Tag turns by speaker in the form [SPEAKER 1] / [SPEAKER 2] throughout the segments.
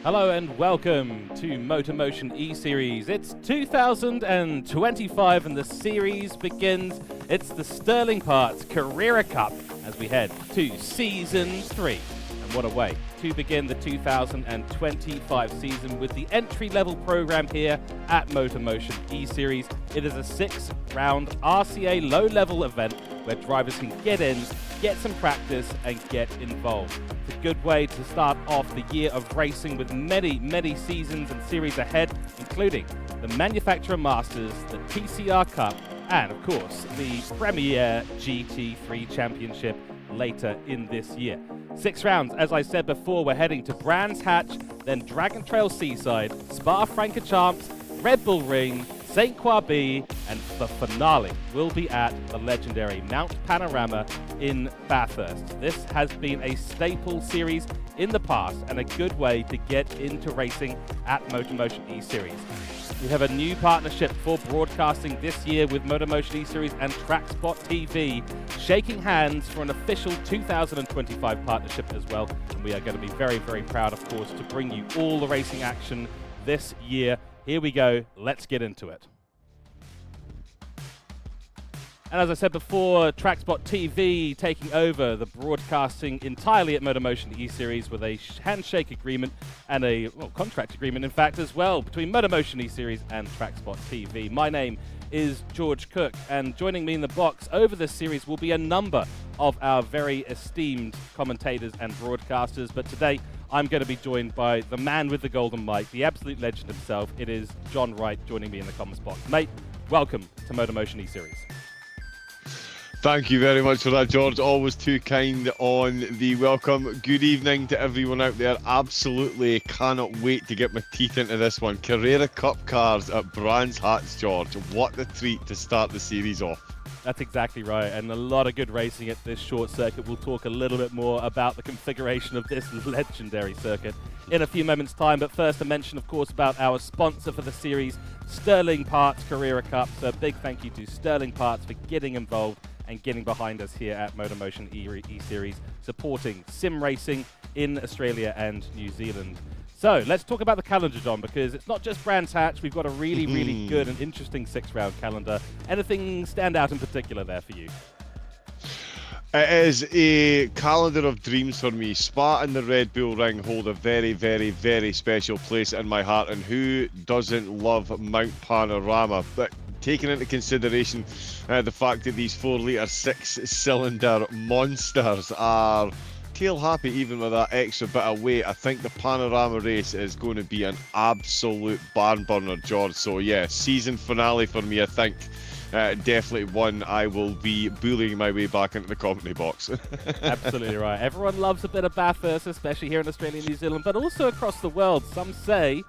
[SPEAKER 1] Hello and welcome to MotorMotion E-Series. It's 2025 and the series begins. It's the Sterling Parts Carrera Cup as we head to Season 3. And what a way to begin the 2025 season with the entry-level program here at MotorMotion E-Series. It is a 6-round RCA low-level event where drivers can get in, get some practice and get involved. It's a good way to start off the year of racing with many seasons and series ahead, including the Manufacturer Masters, the TCR Cup, and of course the Premier GT3 Championship later in this year. 6 rounds, as I said before, we're heading to Brands Hatch, then Dragon Trail Seaside, Spa-Francorchamps, Red Bull Ring, St. Croix B, and the finale will be at the legendary Mount Panorama in Bathurst. This has been a staple series in the past and a good way to get into racing at MotorMotion E-Series. We have a new partnership for broadcasting this year with MotorMotion E-Series and TrackSpotTV, shaking hands for an official 2025 partnership as well. And we are going to be very proud, of course, to bring you all the racing action this year. Here we go, let's get into it. And as I said before, TrackSpotTV taking over the broadcasting entirely at MotorMotion E-Series with a handshake agreement and a contract agreement, in fact, as well, between MotorMotion E-Series and TrackSpotTV. My name is George Cook, and joining me in the box over this series will be a number of our very esteemed commentators and broadcasters, but today I'm going to be joined by the man with the golden mic, the absolute legend himself. It is John Wright joining me in the comments box. Mate, welcome to MotorMotion E-Series.
[SPEAKER 2] Thank you very much for that, George. Always too kind on the welcome. Good evening to everyone out there. Absolutely cannot wait to get my teeth into this one. Carrera Cup cars at Brands Hatch, George. What a treat to start the series off.
[SPEAKER 1] That's exactly right, and a lot of good racing at this short circuit. We'll talk a little bit more about the configuration of this legendary circuit in a few moments' time, but first a mention, of course, about our sponsor for the series, Sterling Parts Carrera Cup. So a big thank you to Sterling Parts for getting involved and getting behind us here at MotorMotion E-Series, supporting sim racing in Australia and New Zealand. So let's talk about the calendar, John, because it's not just Brands Hatch. We've got a really good and interesting 6-round calendar. Anything stand out in particular there for you?
[SPEAKER 2] It is a calendar of dreams for me. Spa and the Red Bull Ring hold a very special place in my heart, and who doesn't love Mount Panorama? But taking into consideration the fact that these 4-litre 6-cylinder monsters are tail happy even with that extra bit of weight, I think the Panorama race is going to be an absolute barn burner, George. So yeah, season finale for me, I think. Definitely one I will be bullying my way back into the commentary box.
[SPEAKER 1] Absolutely right. Everyone loves a bit of Bathurst, especially here in Australia and New Zealand, but also across the world. Some say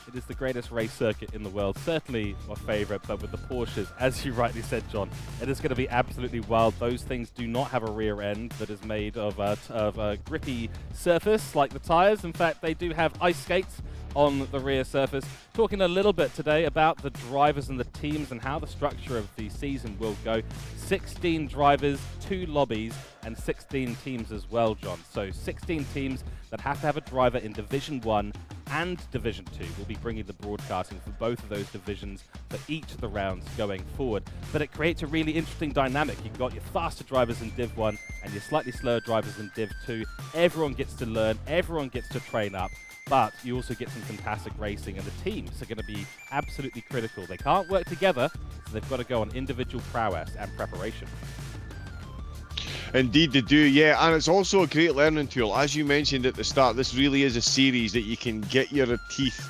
[SPEAKER 1] it is the greatest race circuit in the world. Certainly my favourite, but with the Porsches, as you rightly said, John, it is going to be absolutely wild. Those things do not have a rear end that is made of a grippy surface like the tyres. In fact, they do have ice skates on the rear surface. Talking a little bit today about the drivers and the teams and how the structure of the season will go. 16 drivers, 2 lobbies, and 16 teams as well, John. So 16 teams that have to have a driver in Division 1 and Division 2. We'll be bringing the broadcasting for both of those divisions for each of the rounds going forward. But it creates a really interesting dynamic. You've got your faster drivers in Div 1 and your slightly slower drivers in Div 2. Everyone gets to learn, everyone gets to train up. But you also get some fantastic racing, and the teams are going to be absolutely critical. They can't work together, so they've got to go on individual prowess and preparation.
[SPEAKER 2] Indeed they do, yeah, and it's also a great learning tool. As you mentioned at the start, this really is a series that you can get your teeth,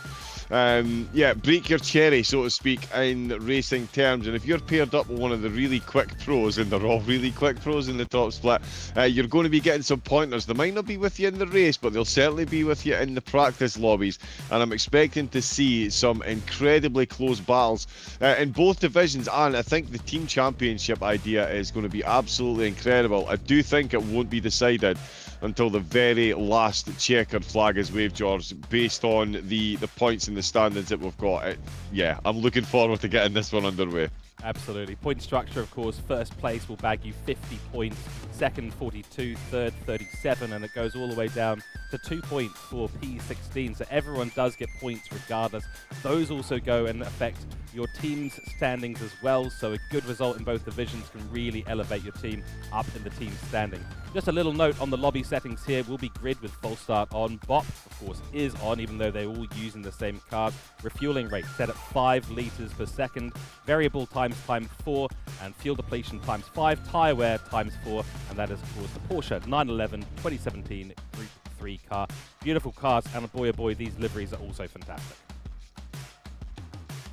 [SPEAKER 2] break your cherry, so to speak, in racing terms. And if you're paired up with one of the really quick pros, and they're all really quick pros in the top split, you're going to be getting some pointers. They might not be with you in the race, but they'll certainly be with you in the practice lobbies. And I'm expecting to see some incredibly close battles in both divisions. And I think the team championship idea is going to be absolutely incredible. I do think it won't be decided until the very last checkered flag is waved, George, based on the points in the standings that we've got. Yeah, I'm looking forward to getting this one underway.
[SPEAKER 1] Absolutely. Point structure, of course, first place will bag you 50 points, second 42, third 37, and it goes all the way down to 2 points for P16. So everyone does get points regardless. Those also go and affect your team's standings as well, so a good result in both divisions can really elevate your team up in the team standing. Just a little note on the lobby settings here, will be grid with false start on. BOP, of course, is on, even though they're all using the same cars. Refueling rate set at 5 liters per second. Variable times 4, and fuel depletion times 5. Tire wear times 4, and that is, of course, the Porsche 911 2017 Group 3 car. Beautiful cars, and boy, oh boy, these liveries are also fantastic.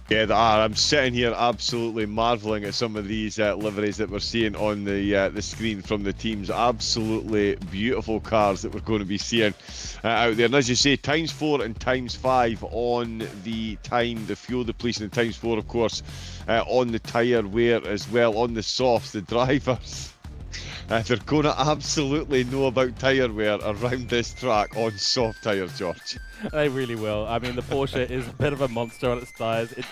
[SPEAKER 2] Yeah, they are. I'm sitting here absolutely marveling at some of these liveries that we're seeing on the screen from the teams. Absolutely beautiful cars that we're going to be seeing out there. And as you say, ×4 and ×5 on the time, the fuel depletion, and ×4, of course, on the tyre wear as well. On the softs, the drivers, they're going to absolutely know about tyre wear around this track on soft tyres, George.
[SPEAKER 1] They really will. I mean, the Porsche is a bit of a monster on its tyres. It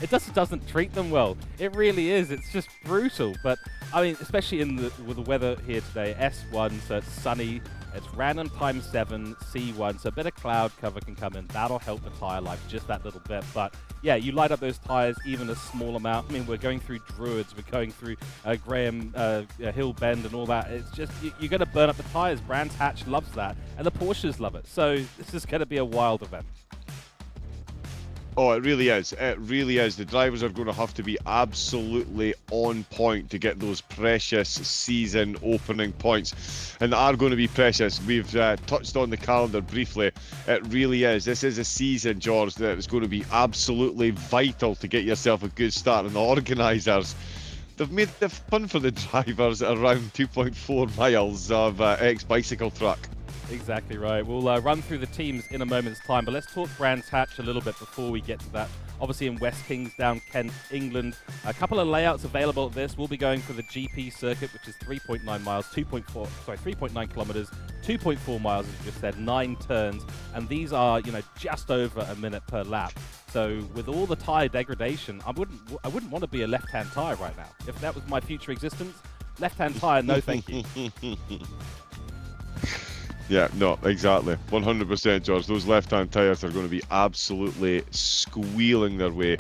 [SPEAKER 1] just doesn't treat them well. It really is. It's just brutal. But I mean, especially with the weather here today, S1, so it's sunny. It's random ×7, C1, so a bit of cloud cover can come in. That'll help the tyre life just that little bit. But yeah, you light up those tyres even a small amount. I mean, we're going through Druids, we're going through Graham Hill Bend and all that. It's just, you're going to burn up the tyres. Brands Hatch loves that, and the Porsches love it. So this is going to be a wild event.
[SPEAKER 2] Oh, it really is. It really is. The drivers are going to have to be absolutely on point to get those precious season opening points. And they are going to be precious. We've touched on the calendar briefly. It really is. This is a season, George, that is going to be absolutely vital to get yourself a good start. And the organisers, they've made it fun for the drivers at around 2.4 miles of ex-bicycle track.
[SPEAKER 1] Exactly right. We'll run through the teams in a moment's time, but let's talk Brands Hatch a little bit before we get to that. Obviously in West Kingsdown, Kent, England. A couple of layouts available at this. We'll be going for the GP circuit, which is 3.9 miles, 3.9 kilometers, 2.4 miles, as you just said, 9 turns, and these are, just over a minute per lap. So with all the tire degradation, I wouldn't want to be a left-hand tire right now. If that was my future existence, left-hand tire, no thank you.
[SPEAKER 2] Yeah, no, exactly. 100%, George. Those left-hand tyres are going to be absolutely squealing their way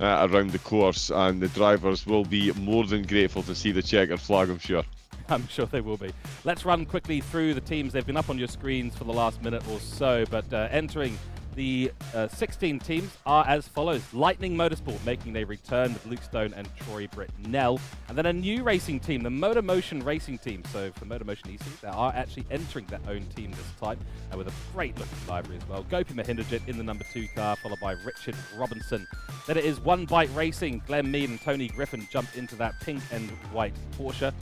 [SPEAKER 2] around the course, and the drivers will be more than grateful to see the checkered flag, I'm sure.
[SPEAKER 1] I'm sure they will be. Let's run quickly through the teams. They've been up on your screens for the last minute or so, but entering the 16 teams are as follows. Lightning Motorsport making their return with Luke Stone and Troy Britnell. And then a new racing team, the MotorMotion racing team. So for MotorMotion E-Series, they are actually entering their own team this time with a great looking livery as well. Gopi Mahinderjit in the number 2 car, followed by Richard Robinson. Then it is One Bite Racing. Glenn Mead and Tony Griffin jump into that pink and white Porsche.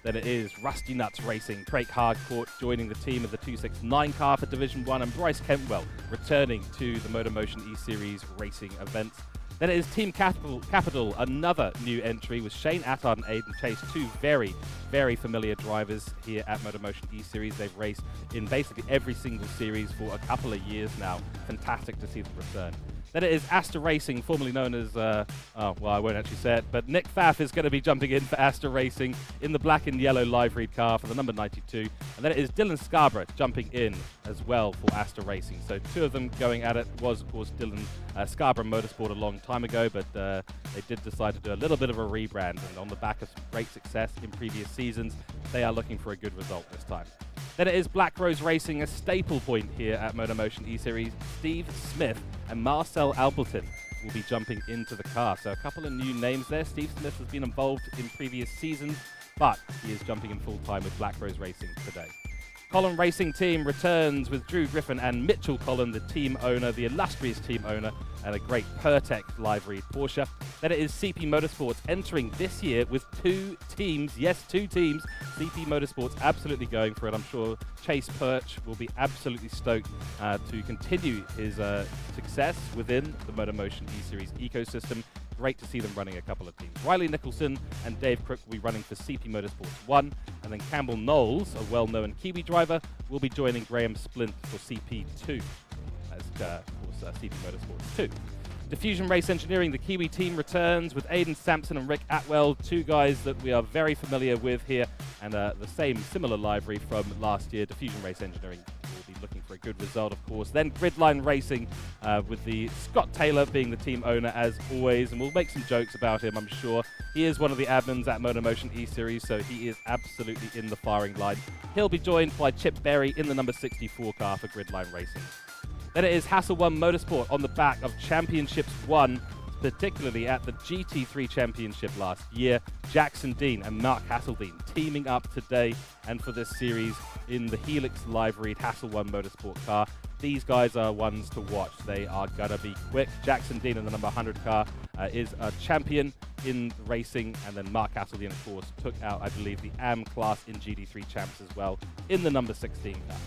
[SPEAKER 1] Then it is Rusty Nuts Racing, Craig Hardcourt joining the team of the 269 car for Division 1, and Bryce Kentwell returning to the MotorMotion E-Series racing events. Then it is Team Capital, another new entry with Shane Attard and Aidan Chase, two very, very familiar drivers here at MotorMotion E-Series. They've raced in basically every single series for a couple of years now. Fantastic to see them return. Then it is Astor Racing, formerly known as, I won't actually say it, but Nick Pfaff is going to be jumping in for Astor Racing in the black and yellow liveried car for the number 92. And then it is Dylan Scarborough jumping in as well for Astor Racing. So two of them going at it. Was, of course, Dylan Scarborough Motorsport a long time ago, but they did decide to do a little bit of a rebrand. And on the back of some great success in previous seasons, they are looking for a good result this time. Then it is Black Rose Racing, a staple point here at MotorMotion E-Series. Steve Smith and Marcel Alperton will be jumping into the car. So a couple of new names there. Steve Smith has been involved in previous seasons, but he is jumping in full time with Black Rose Racing today. Collin Racing Team returns with Drew Griffin and Mitchell Collin, the team owner, the illustrious team owner, and a great Pertec liveried Porsche. Then it is CP Motorsports entering this year with 2 teams. Yes, 2 teams. CP Motorsports absolutely going for it. I'm sure Chase Perch will be absolutely stoked to continue his success within the MotorMotion E-Series ecosystem. Great to see them running a couple of teams. Riley Nicholson and Dave Crook will be running for CP Motorsports 1, and then Campbell Knowles, a well-known Kiwi driver, will be joining Graham Splint for CP2, as of course CP Motorsports 2. Diffusion Race Engineering, the Kiwi team returns with Aidan Sampson and Rick Atwell, two guys that we are very familiar with here, and the similar livery from last year. Diffusion Race Engineering will be looking for a good result, of course. Then Gridline Racing with the Scott Taylor being the team owner as always, and we'll make some jokes about him, I'm sure. He is one of the admins at MotorMotion E-Series, so he is absolutely in the firing line. He'll be joined by Chip Berry in the number 64 car for Gridline Racing. Then it is Hassel 1 Motorsport on the back of Championships 1, particularly at the GT3 Championship last year. Jackson Dean and Mark Hasseldean teaming up today and for this series in the Helix liveried Hassel 1 Motorsport car. These guys are ones to watch. They are going to be quick. Jackson Dean in the number 100 car is a champion in racing, and then Mark Hasseldean, of course, took out, I believe, the AM class in GT3 champs as well in the number 16 car.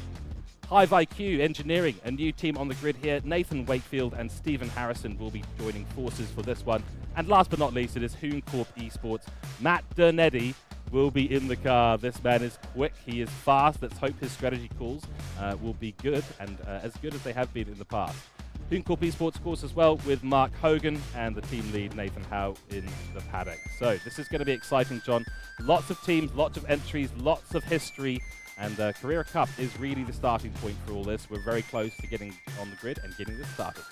[SPEAKER 1] Hive IQ Engineering, a new team on the grid here. Nathan Wakefield and Stephen Harrison will be joining forces for this one. And last but not least, it is Hooncorp Esports. Matt Dernetti will be in the car. This man is quick. He is fast. Let's hope his strategy calls will be good, and as good as they have been in the past. Hooncorp Esports, of course, as well, with Mark Hogan and the team lead, Nathan Howe, in the paddock. So this is going to be exciting, John. Lots of teams, lots of entries, lots of history. And Carrera Cup is really the starting point for all this. We're very close to getting on the grid and getting this started.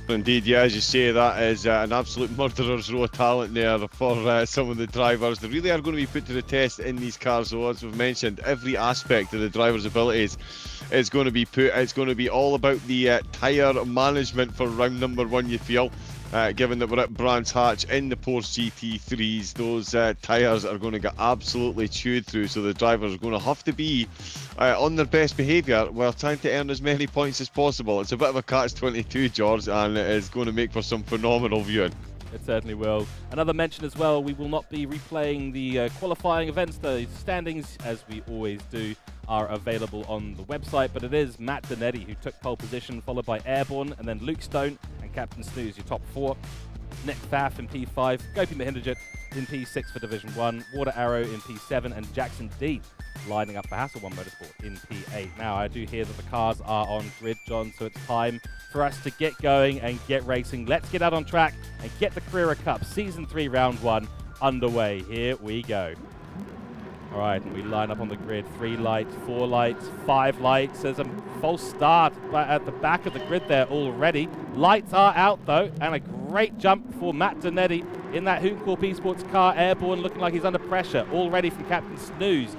[SPEAKER 2] Indeed, yeah, as you say, that is an absolute murderer's row of talent there for some of the drivers. They really are going to be put to the test in these cars, so as we've mentioned, every aspect of the driver's abilities is going to be put. It's going to be all about the tyre management for round number 1, you feel. Given that we're at Brands Hatch in the Porsche GT3s, those tyres are going to get absolutely chewed through, so the drivers are going to have to be on their best behaviour while trying to earn as many points as possible. It's a bit of a catch-22, George, and it is going to make for some phenomenal viewing.
[SPEAKER 1] It certainly will. Another mention as well, we will not be replaying the qualifying events. The standings, as we always do, are available on the website, but it is Matt Donetti who took pole position, followed by Airborne, and then Luke Stone and Captain Snooze, your top 4. Nick Pfaff in P5, Gopi Mahindajit in P6 for Division 1, Water Arrow in P7, and Jackson D lining up for Hassel 1 Motorsport in P8. Now, I do hear that the cars are on grid, John, so it's time for us to get going and get racing. Let's get out on track and get the Carrera Cup Season 3 Round 1 underway. Here we go. All right, and we line up on the grid. 3 lights, 4 lights, 5 lights. There's a false start at the back of the grid there already. Lights are out, though, and a great jump for Matt Donetti in that Hooncorp Esports car. Airborne looking like he's under pressure already from Captain Snooze.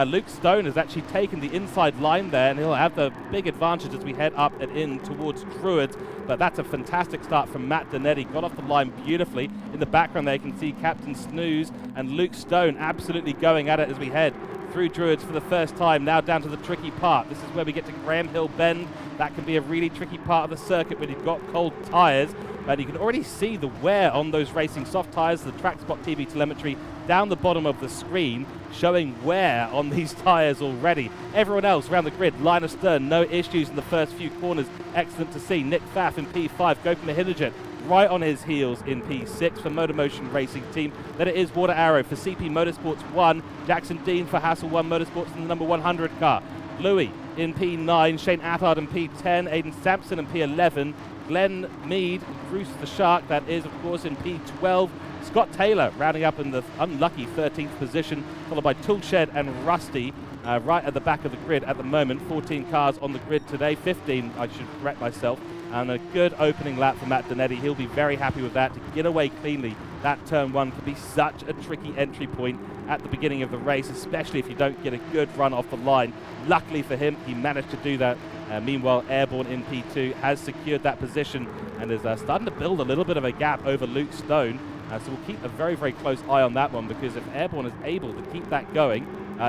[SPEAKER 1] Luke Stone has actually taken the inside line there, and he'll have the big advantage as we head up and in towards Druids. But that's a fantastic start from Matt Donetti. Got off the line beautifully. In the background there you can see Captain Snooze and Luke Stone absolutely going at it as we head through Druids for the first time. Now down to the tricky part. This is where we get to Graham Hill Bend. That can be a really tricky part of the circuit when you've got cold tyres. And you can already see the wear on those racing soft tyres, the TrackSpotTV telemetry down the bottom of the screen, showing wear on these tyres already. Everyone else around the grid, line astern, no issues in the first few corners. Excellent to see. Nick Pfaff in P5, Gopi Mahindajit right on his heels in P6 for MotorMotion Racing Team. Then it is Water Arrow for CP Motorsports 1, Jackson Dean for Hassel 1 Motorsports in the number 100 car. Louis in P9, Shane Attard in P10, Aidan Sampson in P11, Glenn Mead, Bruce the Shark, that is, of course, in P12. Scott Taylor rounding up in the unlucky 13th position, followed by Toolshed and Rusty right at the back of the grid at the moment. 14 cars on the grid today, 15, I should correct myself. And a good opening lap for Matt Donetti. He'll be very happy with that to get away cleanly. That turn 1 could be such a tricky entry point at the beginning of the race, especially if you don't get a good run off the line. Luckily for him, he managed to do that. Meanwhile, Airborne in P2 has secured that position and is starting to build a little bit of a gap over Luke Stone. So we'll keep a very, very close eye on that one, because if Airborne is able to keep that going,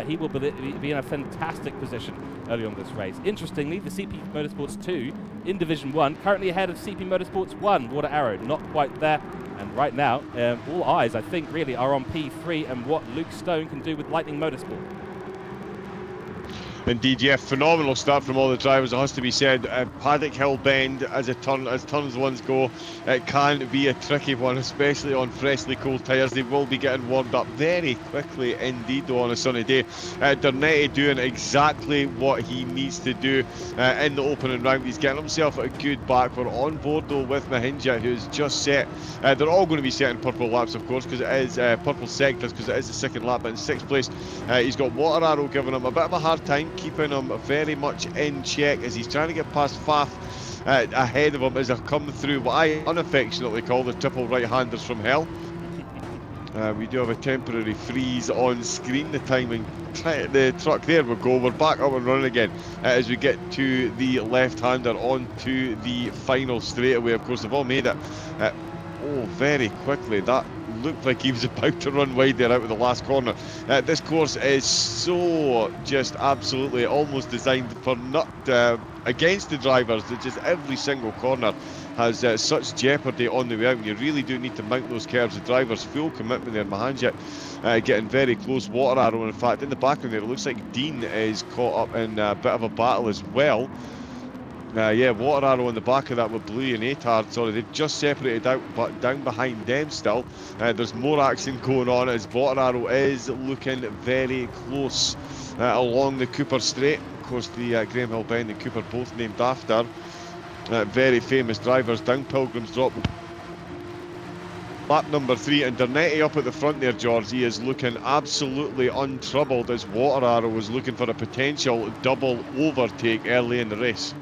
[SPEAKER 1] he will be in a fantastic position early on this race. Interestingly, the CP Motorsports 2 in Division 1, currently ahead of CP Motorsports 1, Water Arrow, not quite there. And right now, all eyes, I think, really are on P3 and what Luke Stone can do with Lightning Motorsport.
[SPEAKER 2] Indeed, yeah, phenomenal start from all the drivers, it has to be said. Paddock Hill Bend, as turns ones go, it can be a tricky one, especially on freshly cold tyres. They will be getting warmed up very quickly indeed, though, on a sunny day. Dernetti doing exactly what he needs to do in the opening round. He's getting himself a good back. We're on board, though, with Mahinja, who's just set. They're all going to be set in purple laps, of course, because it is purple sectors, because it is the second lap. But in 6th place, he's got Water Arrow giving him a bit of a hard time, keeping him very much in check as he's trying to get past Faf ahead of him as they come through what I unaffectionately call the triple right-handers from hell. We do have a temporary freeze on screen. The timing, the truck, there we go, we're back up and running again as we get to the left-hander onto the final straightaway. Of course, they've all made it very quickly. That looked like he was about to run wide there out of the last corner. This course is so just absolutely almost designed for against the drivers. That just every single corner has such jeopardy on the way out, and you really do need to mount those curves. The drivers full commitment there. Mahanjit getting very close. Water Arrow, in fact, in the background there, it looks like Dean is caught up in a bit of a battle as well. Yeah, Water Arrow on the back of that with Blue and Atard. Sorry, they've just separated out, but down behind them still. There's more action going on as Water Arrow is looking very close along the Cooper Straight. Of course, the Graham Hill Bend and Cooper both named after very famous drivers. Down Pilgrim's Drop. Lap number 3, and Dernetti up at the front there, George. He is looking absolutely untroubled as Water Arrow was looking for a potential double overtake early in the race.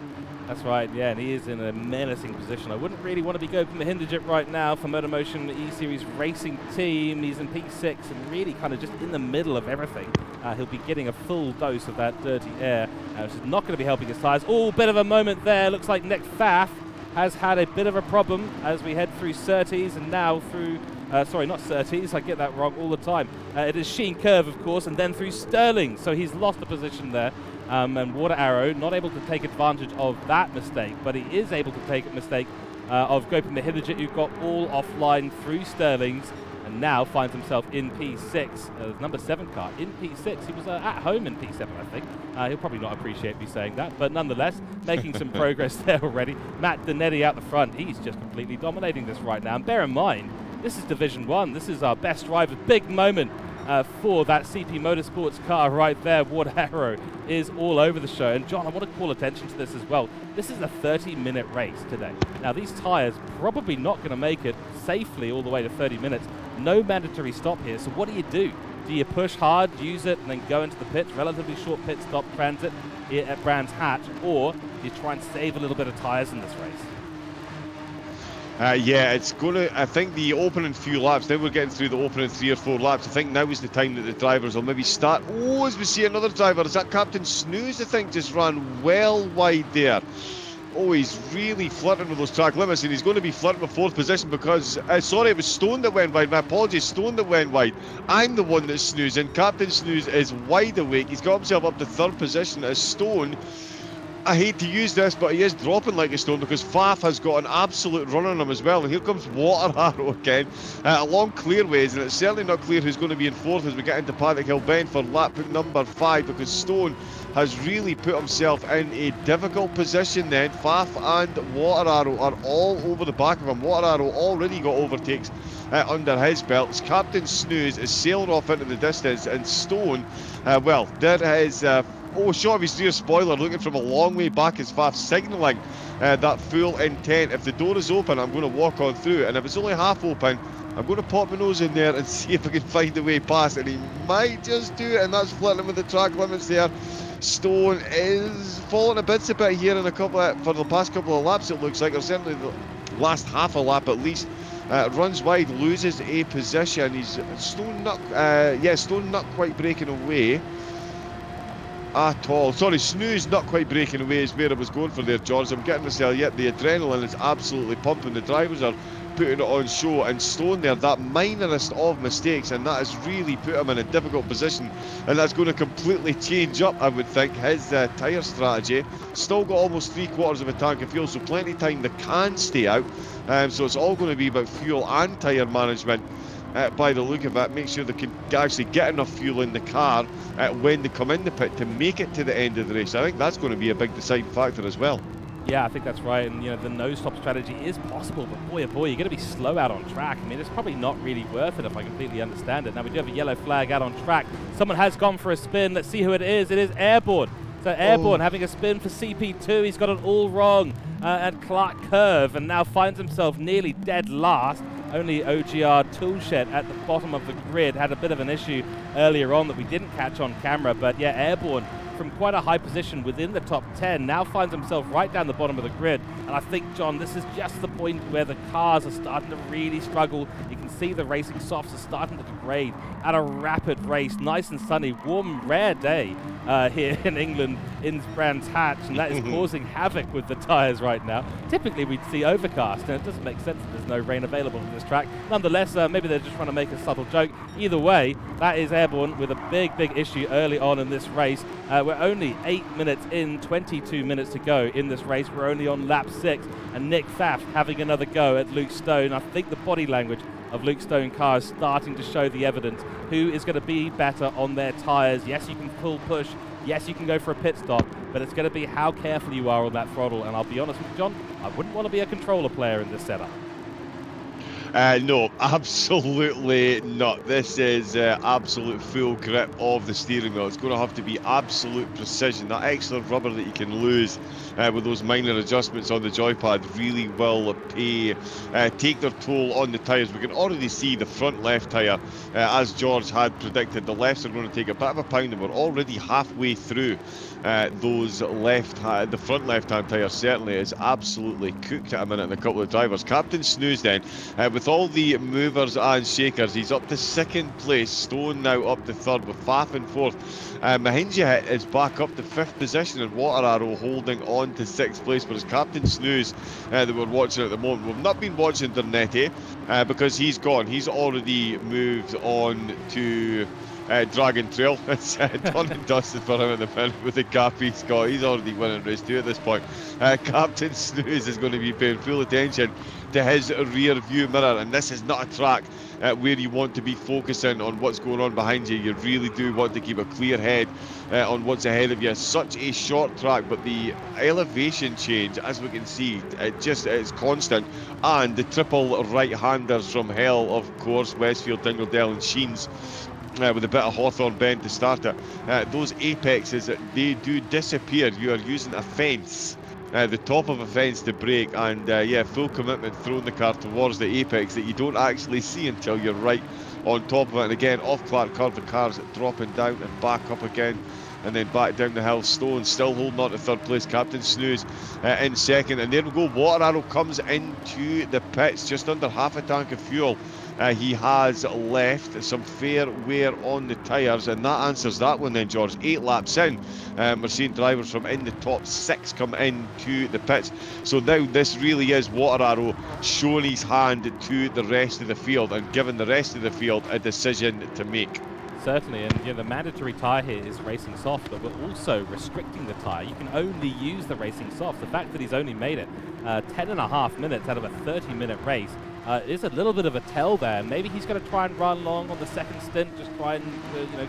[SPEAKER 1] That's right, yeah, and he is in a menacing position. I wouldn't really want to be going from the Hinderjit right now for MotorMotion E-Series racing team. He's in P6 and really kind of just in the middle of everything. He'll be getting a full dose of that dirty air, which is not going to be helping his tyres. Oh, bit of a moment there. Looks like Nick Pfaff has had a bit of a problem as we head through Surtees and now through... sorry, not Surtees, I get that wrong all the time. It is Sheen Curve, of course, and then through Stirling. So he's lost a position there. And Water Arrow not able to take advantage of that mistake, but he is able to take a mistake of Gopin Mahidajit, who got all offline through Stirling's and now finds himself in P6. Number 7 car in P6. He was at home in P7, I think. He'll probably not appreciate me saying that, but nonetheless, making some progress there already. Matt Dernetti out the front. He's just completely dominating this right now. And bear in mind, this is Division 1. This is our best driver. Big moment for that CP Motorsports car right there. Water Arrow is all over the show. And John, I want to call attention to this as well. This is a 30-minute race today. Now, these tyres probably not going to make it safely all the way to 30 minutes. No mandatory stop here. So what do? Do you push hard, use it, and then go into the pits? Relatively short pit stop transit here at Brands Hatch. Or do you try and save a little bit of tyres in this race?
[SPEAKER 2] Yeah, it's going to, I think the opening few laps, now we're getting through the opening 3 or 4 laps, I think now is the time that the drivers will maybe start. Oh, as we see another driver, is that Captain Snooze, I think, just ran well wide there. Oh, he's really flirting with those track limits, and he's going to be flirting with 4th position because, sorry, it was Stone that went wide. My apologies, Stone that went wide. I'm the one that's snoozing. Captain Snooze is wide awake. He's got himself up to 3rd position as Stone. I hate to use this, but he is dropping like a stone because Pfaff has got an absolute run on him as well. And here comes Water Arrow again along clearways, and it's certainly not clear who's going to be in 4th as we get into Paddock Hill Bend for lap number 5 because Stone has really put himself in a difficult position then. Pfaff and Water Arrow are all over the back of him. Water Arrow already got overtakes under his belts. Captain Snooze is sailing off into the distance, and Stone, well, there is... short of his rear spoiler, looking from a long way back as Pfaff signalling that full intent. If the door is open, I'm going to walk on through, and if it's only half open, I'm going to pop my nose in there and see if I can find a way past, and he might just do it, and that's flirting with the track limits there. Stone is falling a bit here in for the past couple of laps, it looks like, or certainly the last half a lap at least. Runs wide, loses a position. He's Stone not quite breaking away at all. Sorry, Snooze not quite breaking away is where I was going for there, George. I'm getting myself, yet the adrenaline is absolutely pumping. The drivers are putting it on show, and Stone there, that minorest of mistakes, and that has really put him in a difficult position, and that's going to completely change up, I would think, his tyre strategy. Still got almost 3/4 of a tank of fuel, so plenty of time they can stay out, so it's all going to be about fuel and tyre management. by the look of it. Make sure they can actually get enough fuel in the car when they come in the pit to make it to the end of the race. I think that's going to be a big deciding factor as well.
[SPEAKER 1] Yeah, I think that's right, and the no-stop strategy is possible, but boy, oh boy, you're going to be slow out on track. I mean, it's probably not really worth it if I completely understand it. Now, we do have a yellow flag out on track. Someone has gone for a spin. Let's see who it is. It is Airborne. So Airborne having a spin for CP2. He's got it all wrong at Clark Curve, and now finds himself nearly dead last. Only OGR Toolshed at the bottom of the grid had a bit of an issue earlier on that we didn't catch on camera, but yeah, Airborne from quite a high position within the top 10 now finds himself right down the bottom of the grid. And I think, John, this is just the point where the cars are starting to really struggle. You can see the racing softs are starting to degrade at a rapid race. Nice and sunny, warm, rare day here in England in Brands Hatch, and that is causing havoc with the tyres right now. Typically we'd see overcast, and it doesn't make sense that there's no rain available on this track. Nonetheless, maybe they're just trying to make a subtle joke. Either way, that is Airborne with a big issue early on in this race. We're only 8 minutes in, 22 minutes to go in this race. We're only on lap 6, and Nick Pfaff having another go at Luke Stone. I think the body language of Luke Stone car is starting to show the evidence who is going to be better on their tyres. Yes, you can pull push. Yes, you can go for a pit stop, but it's going to be how careful you are on that throttle. And I'll be honest with you, John, I wouldn't want to be a controller player in this setup.
[SPEAKER 2] No, absolutely not. This is absolute full grip of the steering wheel. It's going to have to be absolute precision. That extra rubber that you can lose with those minor adjustments on the joypad really will take their toll on the tyres. We can already see the front left tyre, as George had predicted. The lefts are going to take a bit of a pound, and we're already halfway through the front left-hand tyre certainly is absolutely cooked at a minute in a couple of drivers. Captain Snooze then, with all the movers and shakers, he's up to second place. Stone now up to third with Pfaff in fourth. Mahinja is back up to fifth position, and Water Arrow holding on to sixth place. But as Captain Snooze that we're watching at the moment, we've not been watching Dernette because he's gone. He's already moved on to Dragon Trail. It's done and dusted for him in the minute with the cap he's got. He's already winning race 2 at this point. Captain Snooze is going to be paying full attention to his rear view mirror, and this is not a track where you want to be focusing on what's going on behind you. You really do want to keep a clear head on what's ahead of you. Such a short track, but the elevation change, as we can see, it's constant, and the triple right-handers from hell, of course, Westfield, Dingledale and Sheens, with a bit of Hawthorne Bend to start it. Those apexes, they do disappear. You are using a fence, the top of a fence to brake, and full commitment throwing the car towards the apex that you don't actually see until you're right on top of it. And again, off Clark Curve, the car's dropping down and back up again, and then back down the hill. Stone still holding on to third place. Captain Snooze in second, and there we go. Water Arrow comes into the pits, just under half a tank of fuel. He has left some fair wear on the tyres, and that answers that one then, George. 8 laps in, we're seeing drivers from in the top 6 come into the pits. So now this really is Water Arrow showing his hand to the rest of the field and giving the rest of the field a decision to make.
[SPEAKER 1] Certainly, and the mandatory tyre here is racing soft, but we're also restricting the tyre. You can only use the racing soft. The fact that he's only made it 10.5 minutes out of a 30-minute race is a little bit of a tell there. Maybe he's going to try and run long on the second stint, just try and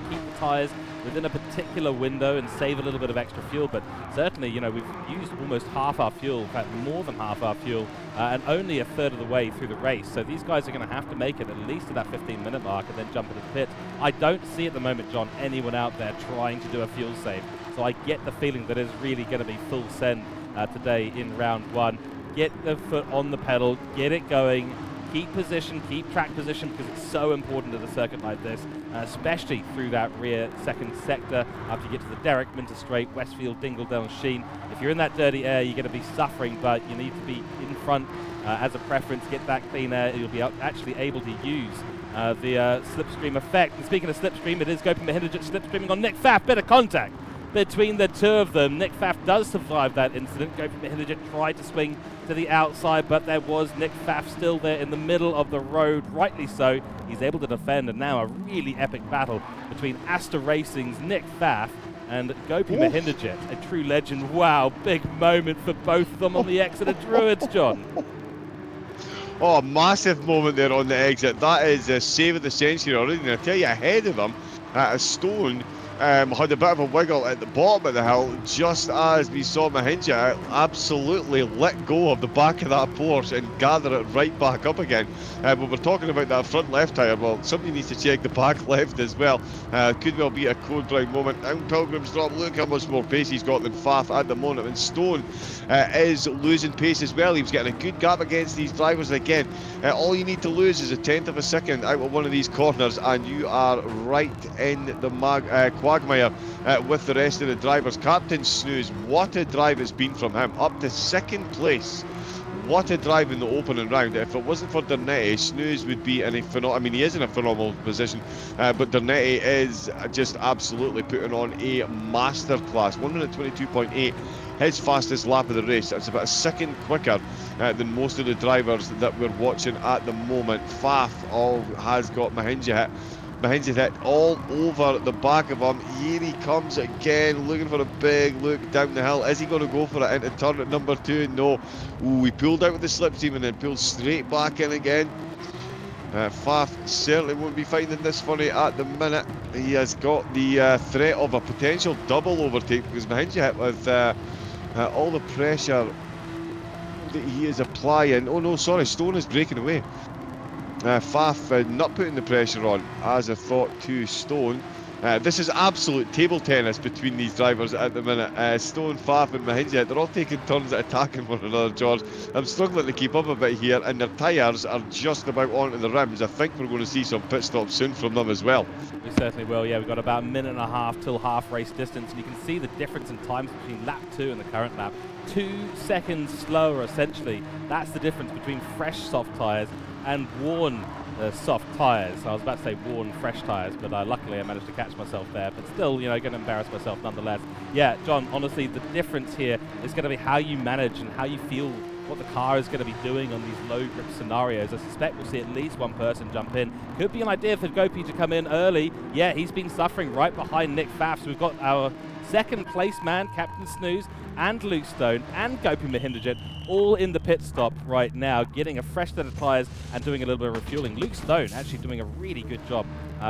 [SPEAKER 1] keep the tyres within a particular window and save a little bit of extra fuel. But certainly, we've used almost half our fuel, in fact more than half our fuel, and only a third of the way through the race. So these guys are going to have to make it at least to that 15-minute mark and then jump into the pit. I don't see at the moment, John, anyone out there trying to do a fuel save. So I get the feeling that it's really going to be full send today in round 1. Get the foot on the pedal, get it going, keep position, keep track position, because it's so important at a circuit like this, especially through that rear second sector after you get to the Derrick, Minter Straight, Westfield, Dingledale and Sheen. If you're in that dirty air, you're going to be suffering, but you need to be in front as a preference, get that clean air. You'll be actually able to use the slipstream effect. And speaking of slipstream, it is Gopi Mahindra slipstreaming on Nick Pfaff. Bit of contact between the two of them. Nick Pfaff does survive that incident. Gopi Mahindra tried to swing to the outside, but there was Nick Pfaff still there in the middle of the road, rightly so. He's able to defend, and now a really epic battle between Asta Racing's Nick Pfaff and Gopi Mahindra, a true legend. Wow, big moment for both of them on the Exeter Druids, John.
[SPEAKER 2] Oh, massive moment there on the exit. That is a save of the century already. And I tell you, ahead of him, a Stone had a bit of a wiggle at the bottom of the hill, just as we saw Mahinja absolutely let go of the back of that Porsche and gather it right back up again. But we're talking about that front left tyre. Well, somebody needs to check the back left as well. Could well be a Code Brown moment. Down Pilgrim's drop. Look how much more pace he's got than Faf at the moment. And Stone is losing pace as well. He was getting a good gap against these drivers again. All you need to lose is a tenth of a second out of one of these corners, and you are right in the quagmire with the rest of the drivers. Captain Snooze, what a drive it's been from him. Up to second place. What a drive in the opening round. If it wasn't for Dernetti, Snooze would be in a phenomenal... I mean, he is in a phenomenal position, but Dernetti is just absolutely putting on a masterclass. 1 minute 22.8, his fastest lap of the race. That's about a second quicker than most of the drivers that we're watching at the moment. Faf has got Mahinja hit. Mahinja hit all over the back of him. Here he comes again, looking for a big look down the hill. Is he going to go for it into turn at number 2? No. Ooh, he pulled out with the slipstream and then pulled straight back in again. Faf certainly won't be finding this funny at the minute. He has got the threat of a potential double overtake because Mahinja hit with all the pressure that he is applying. Oh no, sorry, Stone is breaking away. Faf not putting the pressure on, as I thought to Stone. This is absolute table tennis between these drivers at the minute. Stone, Faf and Mahinja, they're all taking turns at attacking one another, George. I'm struggling to keep up a bit here, and their tyres are just about onto the rims. I think we're going to see some pit stops soon from them as well.
[SPEAKER 1] We certainly will, yeah. We've got about a minute and a half till half race distance, and you can see the difference in times between lap 2 and the current lap. 2 seconds slower, essentially. That's the difference between fresh soft tyres and worn soft tyres. I was about to say worn fresh tyres, but luckily I managed to catch myself there. But still, you know, going to embarrass myself nonetheless. Yeah, John, honestly, the difference here is going to be how you manage and how you feel what the car is going to be doing on these low grip scenarios. I suspect we'll see at least one person jump in. Could be an idea for Gopi to come in early. Yeah, he's been suffering right behind Nick Pfaff. So we've got our second place man, Captain Snooze, and Luke Stone, and Gopi Mahindrajit, all in the pit stop right now, getting a fresh set of tyres and doing a little bit of refueling. Luke Stone actually doing a really good job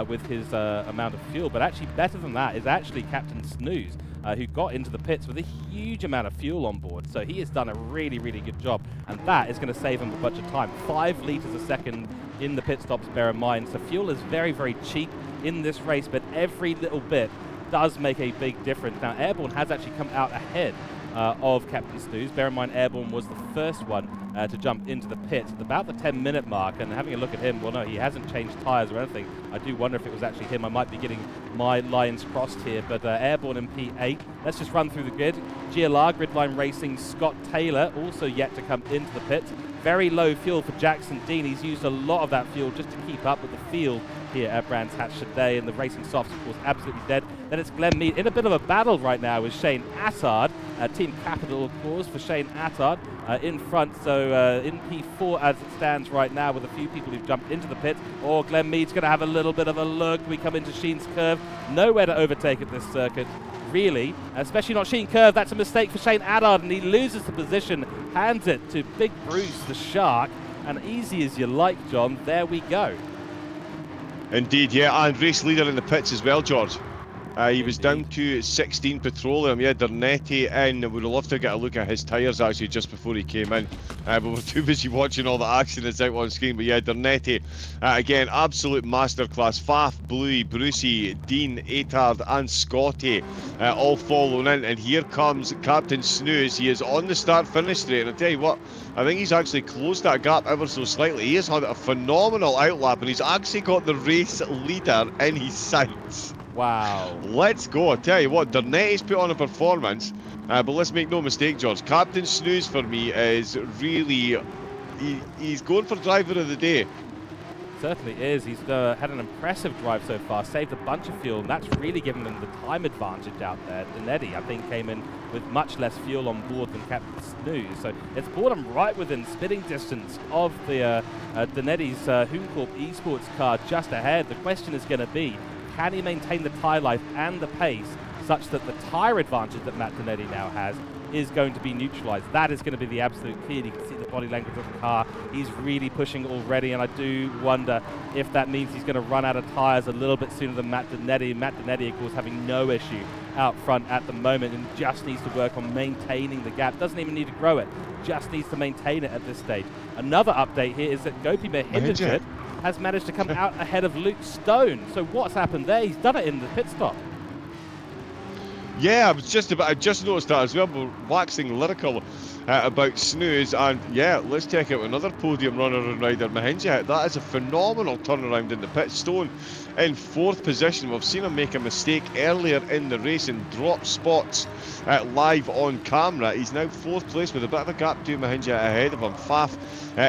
[SPEAKER 1] with his amount of fuel, but actually better than that is actually Captain Snooze, who got into the pits with a huge amount of fuel on board. So he has done a really, really good job, and that is going to save him a bunch of time. 5 litres a second in the pit stops, bear in mind. So fuel is very, very cheap in this race, but every little bit does make a big difference. Now, Airborne has actually come out ahead of Captain Snooze. Bear in mind, Airborne was the first one to jump into the pits at about the 10-minute mark, and having a look at him, well, no, he hasn't changed tyres or anything. I do wonder if it was actually him. I might be getting my lines crossed here, but Airborne in P8. Let's just run through the grid. GLR, Gridline Racing, Scott Taylor, also yet to come into the pits. Very low fuel for Jackson Dean. He's used a lot of that fuel just to keep up with the field here at Brands Hatch today, and the Racing Softs, of course, absolutely dead. Then it's Glenn Mead in a bit of a battle right now with Shane Attard. Team Capital, of course, for Shane Attard in front. So in P4 as it stands right now, with a few people who've jumped into the pit. Or Glenn Mead's going to have a little bit of a look. We come into Sheen's Curve. Nowhere to overtake at this circuit, really. Especially not Sheen Curve. That's a mistake for Shane Attard, and he loses the position. Hands it to Big Bruce, the Shark. And easy as you like, John. There we go.
[SPEAKER 2] Indeed, yeah, and race leader in the pits as well, George. He was down to 16 petroleum. Yeah, Dernetti in. Would have loved to get a look at his tyres actually just before he came in, but we're too busy watching all the action that's out on screen. But yeah, Dernetti again, absolute masterclass. Faf, Bluey, Brucey, Dean, Attard, and Scotty all following in. And here comes Captain Snooze. He is on the start-finish straight, and I tell you what, I think he's actually closed that gap ever so slightly. He has had a phenomenal outlap, and he's actually got the race leader in his sights.
[SPEAKER 1] Wow.
[SPEAKER 2] Let's go. I tell you what, Dernetti's put on a performance, but let's make no mistake, George. Captain Snooze for me is really, he's going for driver of the day.
[SPEAKER 1] Certainly is. He's had an impressive drive so far, saved a bunch of fuel, and that's really given him the time advantage out there. Dernetti, I think, came in with much less fuel on board than Captain Snooze, so it's brought him right within spitting distance of the Dernetti's Hooncorp Esports car just ahead. The question is going to be, can he maintain the tyre life and the pace such that the tyre advantage that Matt Donetti now has is going to be neutralized. That is going to be the absolute key. You can see the body language of the car. He's really pushing already, and I do wonder if that means he's going to run out of tyres a little bit sooner than Matt Donetti. Matt Donetti, of course, having no issue out front at the moment and just needs to work on maintaining the gap. Doesn't even need to grow it, just needs to maintain it at this stage. Another update here is that Gopi Mahindrajit has managed to come out ahead of Luke Stone. So what's happened there? He's done it in the pit stop.
[SPEAKER 2] Yeah, I just noticed that as well. We're waxing lyrical about Snooze, and yeah, let's check out another podium runner and rider, Mahindrajit. That is a phenomenal turnaround in the pit. Stone in 4th position. We've seen him make a mistake earlier in the race and drop spots live on camera. He's now 4th place with a bit of a gap to Mahindrajit ahead of him. Faf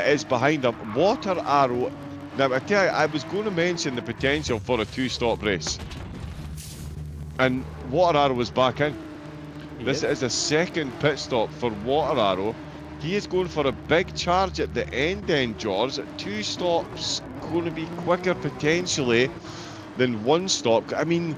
[SPEAKER 2] is behind him. Water Arrow. Now, I tell you, I was going to mention the potential for a 2-stop race. And Water Arrow was back in. This is a 2nd pit stop for Water Arrow. He is going for a big charge at the end then, George. 2 stops going to be quicker potentially than 1 stop. I mean,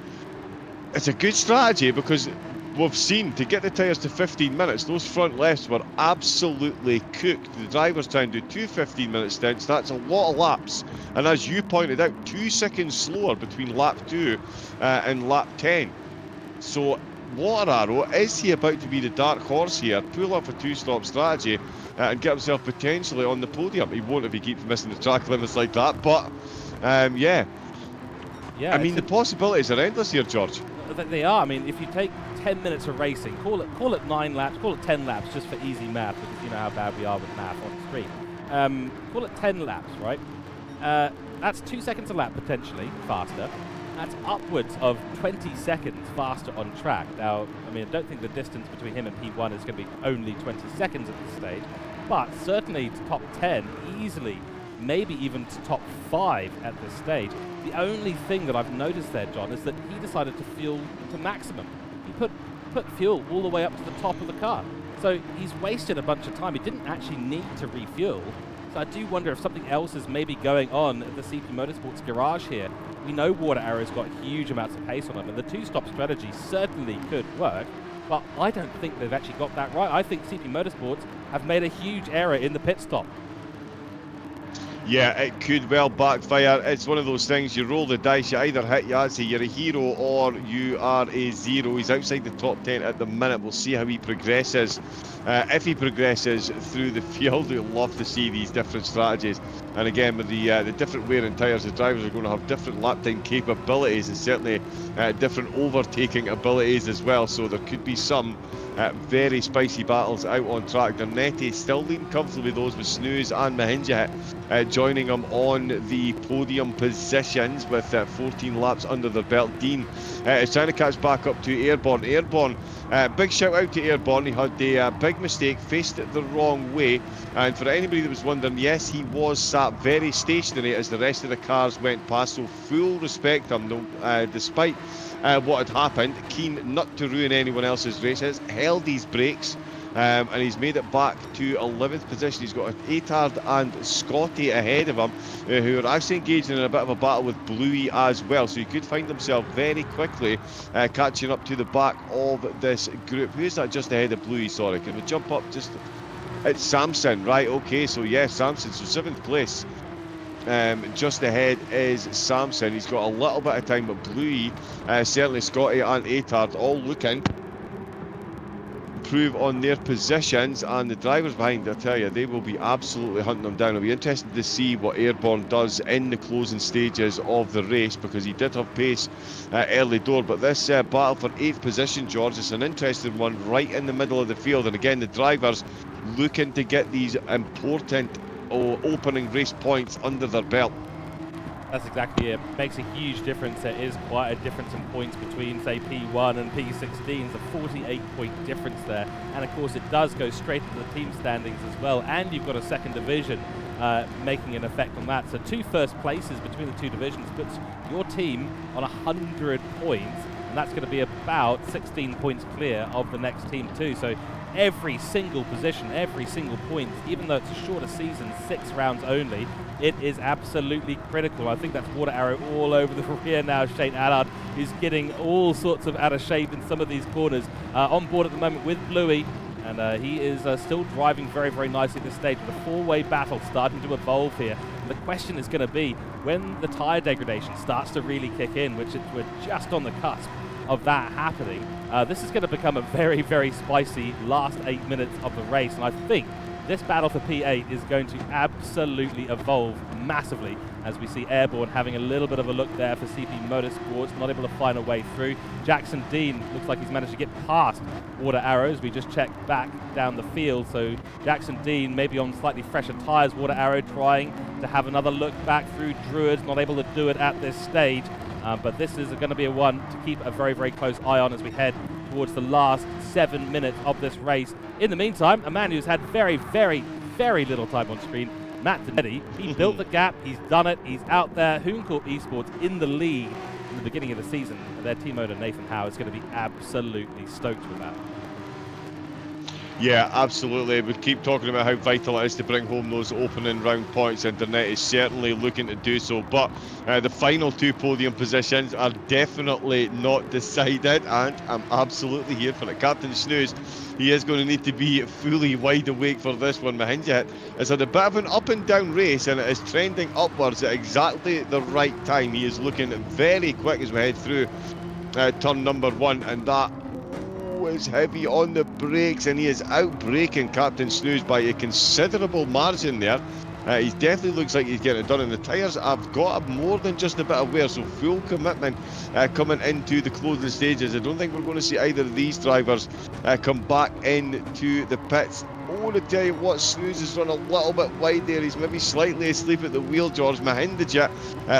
[SPEAKER 2] it's a good strategy because we've seen to get the tyres to 15 minutes, those front lefts were absolutely cooked. The drivers try and do 2 15-minute stints. That's a lot of laps. And as you pointed out, 2 seconds slower between lap 2 and lap 10. So Water Arrow, is he about to be the dark horse here, pull off a 2-stop strategy and get himself potentially on the podium? He won't if he keeps missing the track limits like that, but yeah, I mean, the possibilities are endless here, George.
[SPEAKER 1] They are. I mean, if you take 10 minutes of racing, call it 9 laps, call it 10 laps just for easy math, because you know how bad we are with math on the screen. Call it 10 laps, right? That's 2 seconds a lap potentially faster. That's upwards of 20 seconds faster on track. Now, I mean, I don't think the distance between him and P1 is going to be only 20 seconds at this stage, but certainly to top 10 easily, maybe even to top 5 at this stage. The only thing that I've noticed there, John, is that he decided to fuel to maximum. He put fuel all the way up to the top of the car. So he's wasted a bunch of time. He didn't actually need to refuel. So I do wonder if something else is maybe going on at the CP Motorsports garage here. We know Water Arrow's got huge amounts of pace on him, and the 2-stop strategy certainly could work, but I don't think they've actually got that right. I think CP Motorsports have made a huge error in the pit stop.
[SPEAKER 2] Yeah, it could well backfire. It's one of those things, you roll the dice, you either hit Yahtzee, you're a hero, or you are a zero. He's outside the top 10 at the minute. We'll see how he progresses. If he progresses through the field, we'll love to see these different strategies. And again, with the different wear and tyres, the drivers are going to have different lap time capabilities and certainly different overtaking abilities as well. So there could be some very spicy battles out on track. Donetti still leading comfortably, those with Snooze and Mahindrajit joining him on the podium positions with 14 laps under their belt. Dean is trying to catch back up to Airborne. Big shout out to Airborne. He had a big mistake, faced it the wrong way, and for anybody that was wondering, yes, he was sat very stationary as the rest of the cars went past, so full respect to him, despite what had happened, keen not to ruin anyone else's races, held his brakes, and he's made it back to 11th position. He's got Atard and Scotty ahead of him, who are actually engaging in a bit of a battle with Bluey as well, so he could find himself very quickly catching up to the back of this group. Who is that just ahead of Bluey? Sorry, can we jump up just... It's Samson, right? Okay, so yes, Samson, so 7th place. Just ahead is Samson. He's got a little bit of time, but Bluey, certainly Scotty and Atard all looking improve on their positions, and the drivers behind, I tell you, they will be absolutely hunting them down. It'll be interesting to see what Airborne does in the closing stages of the race, because he did have pace early door. But this battle for 8th position, George, is an interesting one right in the middle of the field, and again the drivers looking to get these important opening race points under their belt.
[SPEAKER 1] That's exactly it. Makes a huge difference. There is quite a difference in points between, say, P1 and P16. It's a 48-point difference there. And, of course, it does go straight into the team standings as well. And you've got a second division making an effect on that. So 2 first places between the 2 divisions puts your team on 100 points. And that's going to be about 16 points clear of the next team too. So every single position, every single point, even though it's a shorter season, 6 rounds only, it is absolutely critical. I think that's Water Arrow all over the rear now. Shane Allard who's getting all sorts of out of shape in some of these corners. On board at the moment with Bluey, and he is still driving very, very nicely at this stage with a four-way battle starting to evolve here. And the question is going to be, when the tyre degradation starts to really kick in, which we're just on the cusp of that happening, this is going to become a very, very spicy last 8 minutes of the race. And I think this battle for P8 is going to absolutely evolve massively as we see Airborne having a little bit of a look there for CP Motorsports, not able to find a way through. Jackson Dean looks like he's managed to get past Water Arrows. We just checked back down the field, so Jackson Dean maybe on slightly fresher tyres. Water Arrow trying to have another look back through Druids, not able to do it at this stage. But this is going to be a one to keep a very, very close eye on as we head towards the last 7 minutes of this race. In the meantime, a man who's had very, very, very little time on screen, Matt Denetti. He built the gap, he's done it, he's out there. Hooncourt Esports in the lead in the beginning of the season. Their team owner, Nathan Howe, is going to be absolutely stoked with that.
[SPEAKER 2] Yeah, absolutely. We keep talking about how vital it is to bring home those opening round points, and Denetti is certainly looking to do so. But the final two podium positions are definitely not decided, and I'm absolutely here for it. Captain Snooze, he is going to need to be fully wide awake for this one. Mahinja has had a bit of an up and down race, and it is trending upwards at exactly the right time. He is looking very quick as we head through turn number 1, and that is heavy on the brakes, and he is out braking Captain Snooze by a considerable margin there. He definitely looks like he's getting it done, and the tyres have got more than just a bit of wear, so full commitment coming into the closing stages. I don't think we're going to see either of these drivers come back into the pits. Oh, to tell you what, Snooze has run a little bit wide there. He's maybe slightly asleep at the wheel, George. Mahinja,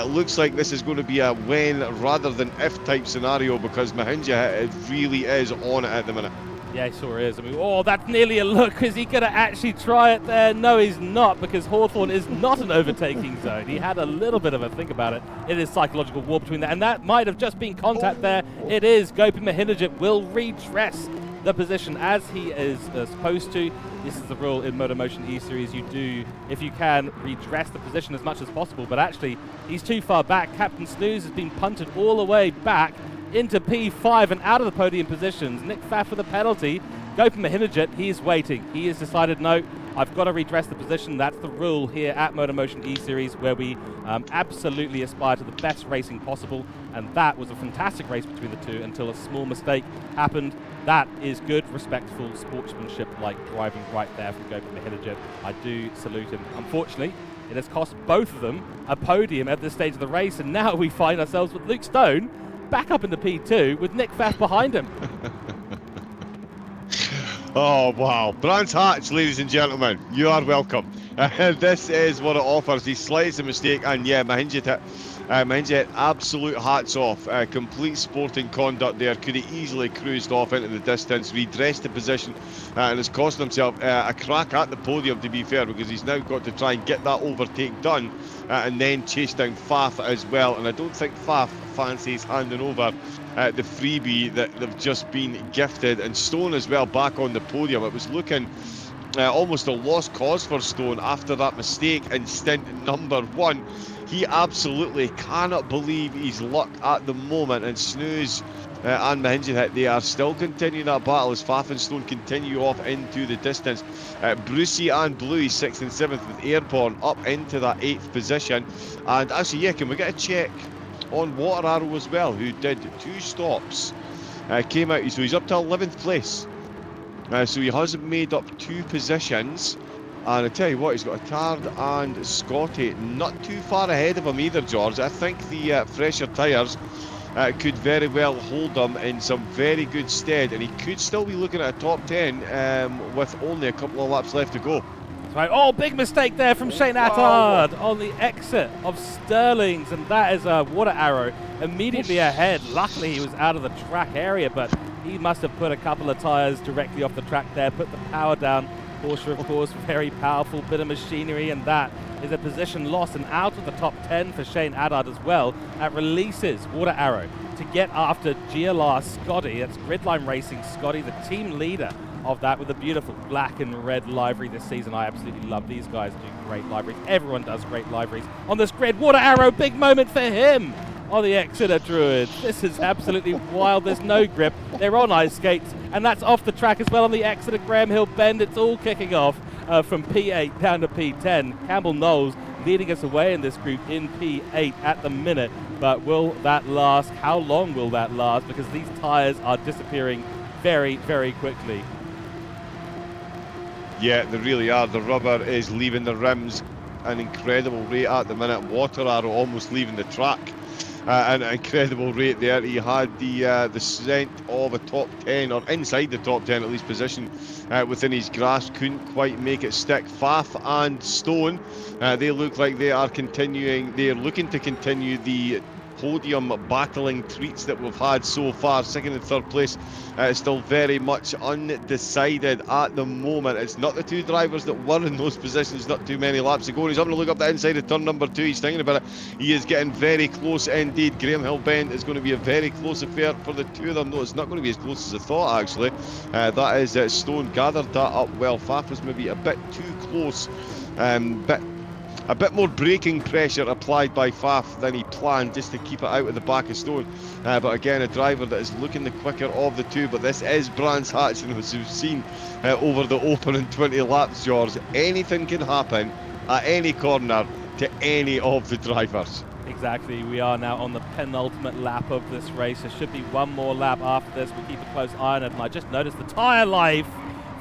[SPEAKER 2] looks like this is going to be a when rather than if type scenario, because Mahinja, it really is on it at the minute.
[SPEAKER 1] Yeah, he sure is. I mean, oh, that's nearly a look. Is he going to actually try it there? No, he's not, because Hawthorne is not an overtaking zone. He had a little bit of a think about it. It is psychological war between that, and that might have just been contact there. It is. Gopi Mahinajit will redress the position as he is supposed to. This is the rule in MotorMotion E-Series. You do, if you can, redress the position as much as possible, but actually he's too far back. Captain Snooze has been punted all the way back into P5 and out of the podium positions. Nick Pfaff with a penalty. Gopi Mahinajit, he's waiting. He has decided, no, I've got to redress the position. That's the rule here at MotorMotion E-Series, where we absolutely aspire to the best racing possible, and that was a fantastic race between the two until a small mistake happened. That is good, respectful sportsmanship-like driving right there from Gopi Mahinajit. I do salute him. Unfortunately, it has cost both of them a podium at this stage of the race, and now we find ourselves with Luke Stone back up in the P2 with Nick Pfaff behind him.
[SPEAKER 2] Oh, wow. Brands Hatch, ladies and gentlemen, you are welcome. This is what it offers. He slights a mistake, and yeah, Mahinja, absolute hats off. Complete sporting conduct there. Could have easily cruised off into the distance, redressed the position, and has cost himself a crack at the podium, to be fair, because he's now got to try and get that overtake done and then chase down Pfaff as well. And I don't think Pfaff fancies handing over the freebie that they've just been gifted. And Stone as well back on the podium. It was looking almost a lost cause for Stone after that mistake in stint number 1. He absolutely cannot believe his luck at the moment, and Snooze and Mahinja, they are still continuing that battle as Pfaff and Stone continue off into the distance. Brucey and Bluey 6th and 7th with Airborne up into that 8th position. And actually, yeah, can we get a check on Water Arrow as well, who did 2 stops, came out, so he's up to 11th place. So he has made up 2 positions. And I tell you what, he's got Attard and Scotty not too far ahead of him either, George. I think the fresher tyres could very well hold him in some very good stead, and he could still be looking at a top 10 with only a couple of laps left to go.
[SPEAKER 1] That's right. Oh, big mistake there from Shane Attard on the exit of Sterling's, and that is a Water Arrow immediately ahead. Luckily, he was out of the track area, but he must have put a couple of tyres directly off the track there, put the power down. Porsche, of course, very powerful bit of machinery, and that is a position lost and out of the top 10 for Shane Attard as well. That releases Water Arrow to get after GLR Scotty. That's Gridline Racing Scotty, the team leader of that, with a beautiful black and red livery this season. I absolutely love these guys. Do great liveries. Everyone does great liveries on this grid. Water Arrow, big moment for him. on the Exeter Druids. This is absolutely wild. There's no grip. They're on ice skates, and that's off the track as well on the Exeter Graham Hill bend. It's all kicking off from P8 down to P10. Campbell Knowles leading us away in this group in P8 at the minute. But will that last? How long will that last? Because these tyres are disappearing very, very quickly.
[SPEAKER 2] Yeah, they really are. The rubber is leaving the rims an incredible rate at the minute. Water Arrow almost leaving the track at an incredible rate there. He had the scent of a top 10, or inside the top 10 at least, position within his grasp. Couldn't quite make it stick. Faf and Stone, they look like they are continuing. They're looking to continue the podium battling treats that we've had so far. Second and third place still very much undecided at the moment. It's not the two drivers that were in those positions not too many laps ago. He's having to look up the inside of turn number 2. He's thinking about it. He is getting very close indeed. Graham Hill Bend is going to be a very close affair for the two of them. No, it's not going to be as close as I thought, actually. That is Stone gathered that up well. Faf was maybe a bit too close, a bit more braking pressure applied by Faf than he planned, just to keep it out of the back of Stone. But again, a driver that is looking the quicker of the two. But this is Brands Hatch, and as we've seen over the opening 20 laps, George, anything can happen at any corner to any of the drivers.
[SPEAKER 1] Exactly. We are now on the penultimate lap of this race. There should be one more lap after this. We keep a close eye on it, and I just noticed the tyre life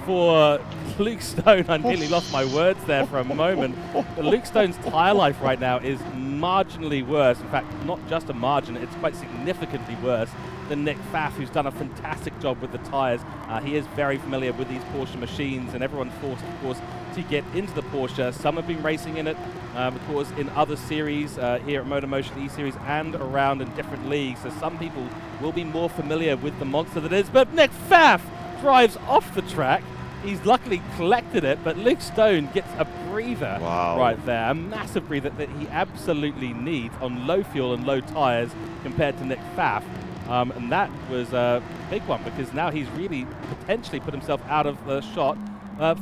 [SPEAKER 1] for Luke Stone. I nearly lost my words there for a moment. But Luke Stone's tyre life right now is marginally worse. In fact, not just a margin, it's quite significantly worse than Nick Pfaff, who's done a fantastic job with the tyres. He is very familiar with these Porsche machines, and everyone's forced, of course, to get into the Porsche. Some have been racing in it, of course, in other series here at MotorMotion E-Series and around in different leagues. So some people will be more familiar with the monster that is. But Nick Pfaff drives off the track. He's luckily collected it, but Luke Stone gets a breather right there. A massive breather that he absolutely needs on low fuel and low tyres compared to Nick Pfaff. And that was a big one, because now he's really potentially put himself out of the shot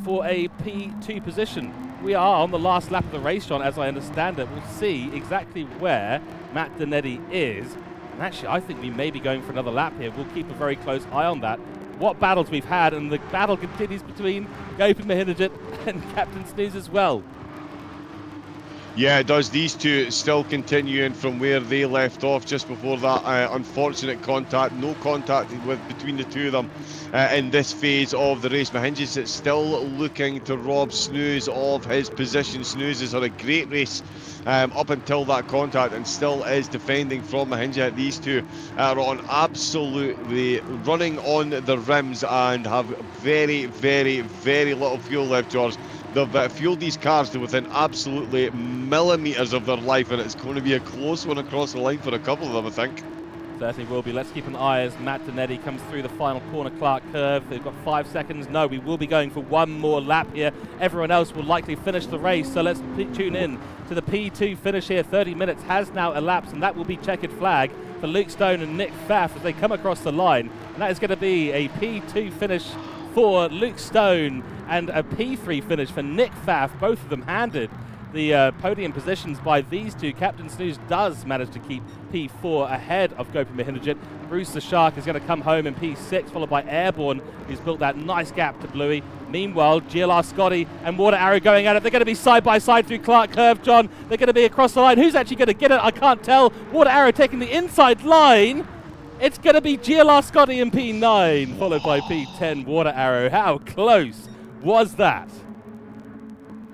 [SPEAKER 1] for a P2 position. We are on the last lap of the race, John, as I understand it. We'll see exactly where Matt Donetti is. And actually, I think we may be going for another lap here. We'll keep a very close eye on that. What battles we've had, and the battle continues between Gopi Mahinajit and Captain Snooze as well.
[SPEAKER 2] Yeah, it does. These two still continuing from where they left off just before that unfortunate contact. No contact between the two of them in this phase of the race. Mahinajit is still looking to rob Snooze of his position. Snooze has had a great race up until that contact, and still is defending from Mahinajit. These two are on absolutely running on the rims and have very, very, very little fuel left, George. They've fueled these cars to within absolutely millimetres of their life, and it's going to be a close one across the line for a couple of them, I think.
[SPEAKER 1] Certainly will be. Let's keep an eye as Matt Donetti comes through the final corner Clark curve. They've got 5 seconds. No, we will be going for one more lap here. Everyone else will likely finish the race, so let's tune in to the P2 finish here. 30 minutes has now elapsed, and that will be checkered flag for Luke Stone and Nick Pfaff as they come across the line. And that is going to be a P2 finish for Luke Stone and a P3 finish for Nick Pfaff, both of them handed the podium positions by these two. Captain Snooze does manage to keep P4 ahead of Gopi Mahinajit. Bruce the Shark is going to come home in P6, followed by Airborne, who's built that nice gap to Bluey. Meanwhile, GLR Scotty and Water Arrow going at it. They're going to be side by side through Clark Curve, John. They're going to be across the line. Who's actually going to get it? I can't tell. Water Arrow taking the inside line. It's going to be GLR Scotty in P9, followed by P10 Water Arrow. How close was that?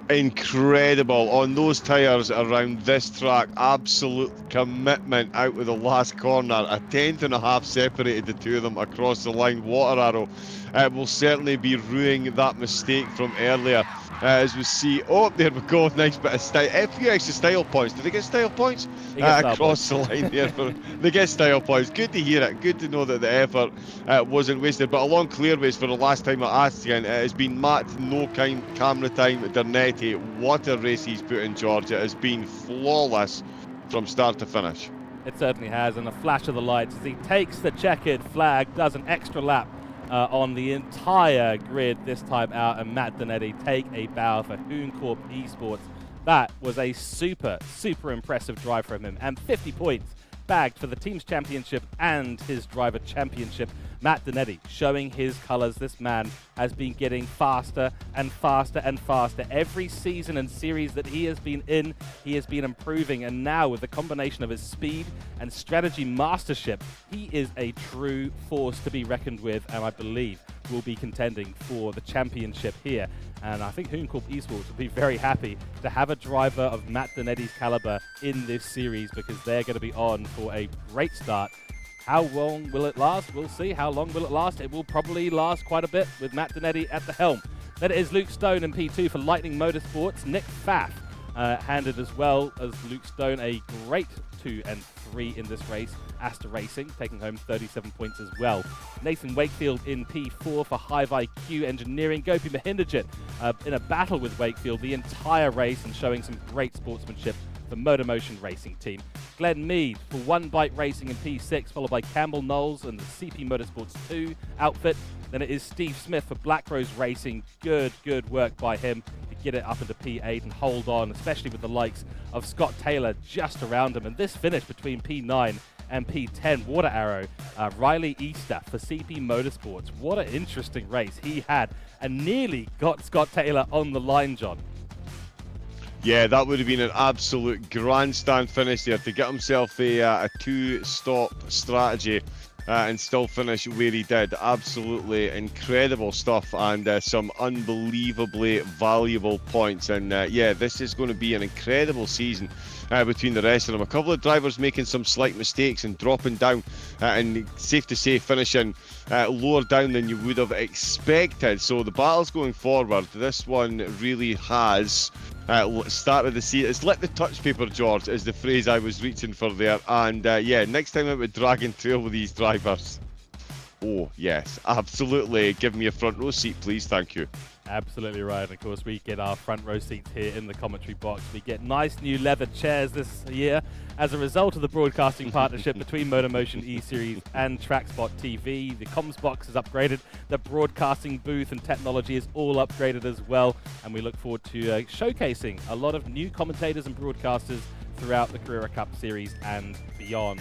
[SPEAKER 2] Incredible on those tyres around this track. Absolute commitment out of the last corner. A tenth and a half separated the two of them across the line. Water Arrow will certainly be ruining that mistake from earlier. As we see, oh, there we go, nice bit of style. A few extra style points. Did they get style points? Across the line there. They get style points. Good to hear it. Good to know that the effort wasn't wasted. But along clearways for the last time I asked again, it has been Matt, no camera time, Donetti. What a race he's put in, George. It has been flawless from start to finish.
[SPEAKER 1] It certainly has, and a flash of the lights as he takes the checkered flag, does an extra lap on the entire grid this time out, and Matt Donetti take a bow for Hoon Corp Esports. That was a super, super impressive drive from him, and 50 points bagged for the team's championship and his driver championship. Matt Donetti showing his colors. This man has been getting faster and faster and faster. Every season and series that he has been in, he has been improving. And now with the combination of his speed and strategy mastership, he is a true force to be reckoned with, and I believe will be contending for the championship here. And I think Hooncorp Esports will be very happy to have a driver of Matt Donetti's caliber in this series, because they're going to be on for a great start. How long will it last? We'll see. How long will it last? It will probably last quite a bit with Matt Donetti at the helm. Then it is Luke Stone in P2 for Lightning Motorsports. Nick Pfaff handed as well as Luke Stone a great 2 and 3 in this race. Asta Racing taking home 37 points as well. Nathan Wakefield in P4 for Hive IQ Engineering. Gopi Mahinderjit in a battle with Wakefield the entire race and showing some great sportsmanship for MotorMotion Racing team. Glenn Mead for One Bite Racing in P6, followed by Campbell Knowles and the CP Motorsports 2 outfit. Then it is Steve Smith for Black Rose Racing. Good work by him to get it up into P8 and hold on, especially with the likes of Scott Taylor just around him. And this finish between P9 and P10, Water Arrow, Riley Easter for CP Motorsports. What an interesting race he had, and nearly got Scott Taylor on the line, John.
[SPEAKER 2] Yeah, that would have been an absolute grandstand finish there to get himself a two-stop strategy and still finish where he did. Absolutely incredible stuff, and some unbelievably valuable points. And yeah, this is going to be an incredible season between the rest of them. A couple of drivers making some slight mistakes and dropping down, and safe to say finishing lower down than you would have expected. So the battles going forward, this one really has started the season. It's lit the touch paper, George, is the phrase I was reaching for there. And yeah, next time out with Dragon Trail with these drivers. Oh yes, absolutely. Give me a front row seat, please. Thank you.
[SPEAKER 1] Absolutely right. And of course, we get our front row seats here in the commentary box. We get nice new leather chairs this year as a result of the broadcasting partnership between MotorMotion E-Series and TrackSpotTV. The comms box is upgraded. The broadcasting booth and technology is all upgraded as well. And we look forward to showcasing a lot of new commentators and broadcasters throughout the Carrera Cup series and beyond.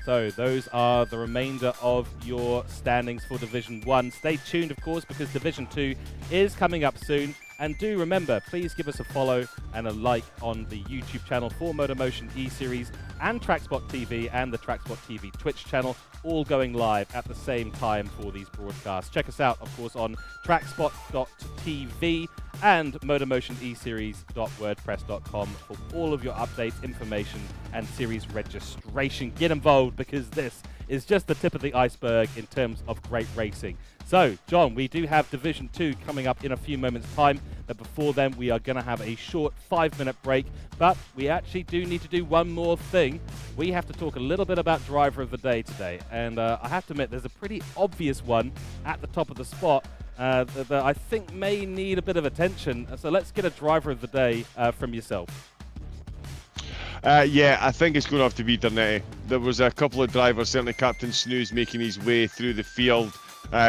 [SPEAKER 1] So those are the remainder of your standings for Division 1. Stay tuned, of course, because Division 2 is coming up soon. And do remember, please give us a follow and a like on the YouTube channel for MotorMotion E-Series and TrackSpotTV and the TrackSpotTV Twitch channel, all going live at the same time for these broadcasts. Check us out, of course, on TrackSpot.tv and MotorMotionEseries.wordpress.com for all of your updates, information, and series registration. Get involved, because this is just the tip of the iceberg in terms of great racing. So, John, we do have Division 2 coming up in a few moments' time, but before then we are going to have a short 5-minute break, but we actually do need to do one more thing. We have to talk a little bit about Driver of the Day today, and I have to admit there's a pretty obvious one at the top of the spot that I think may need a bit of attention. So let's get a Driver of the Day from yourself.
[SPEAKER 2] Yeah, I think it's going to have to be Donetti. There was a couple of drivers, certainly Captain Snooze, making his way through the field.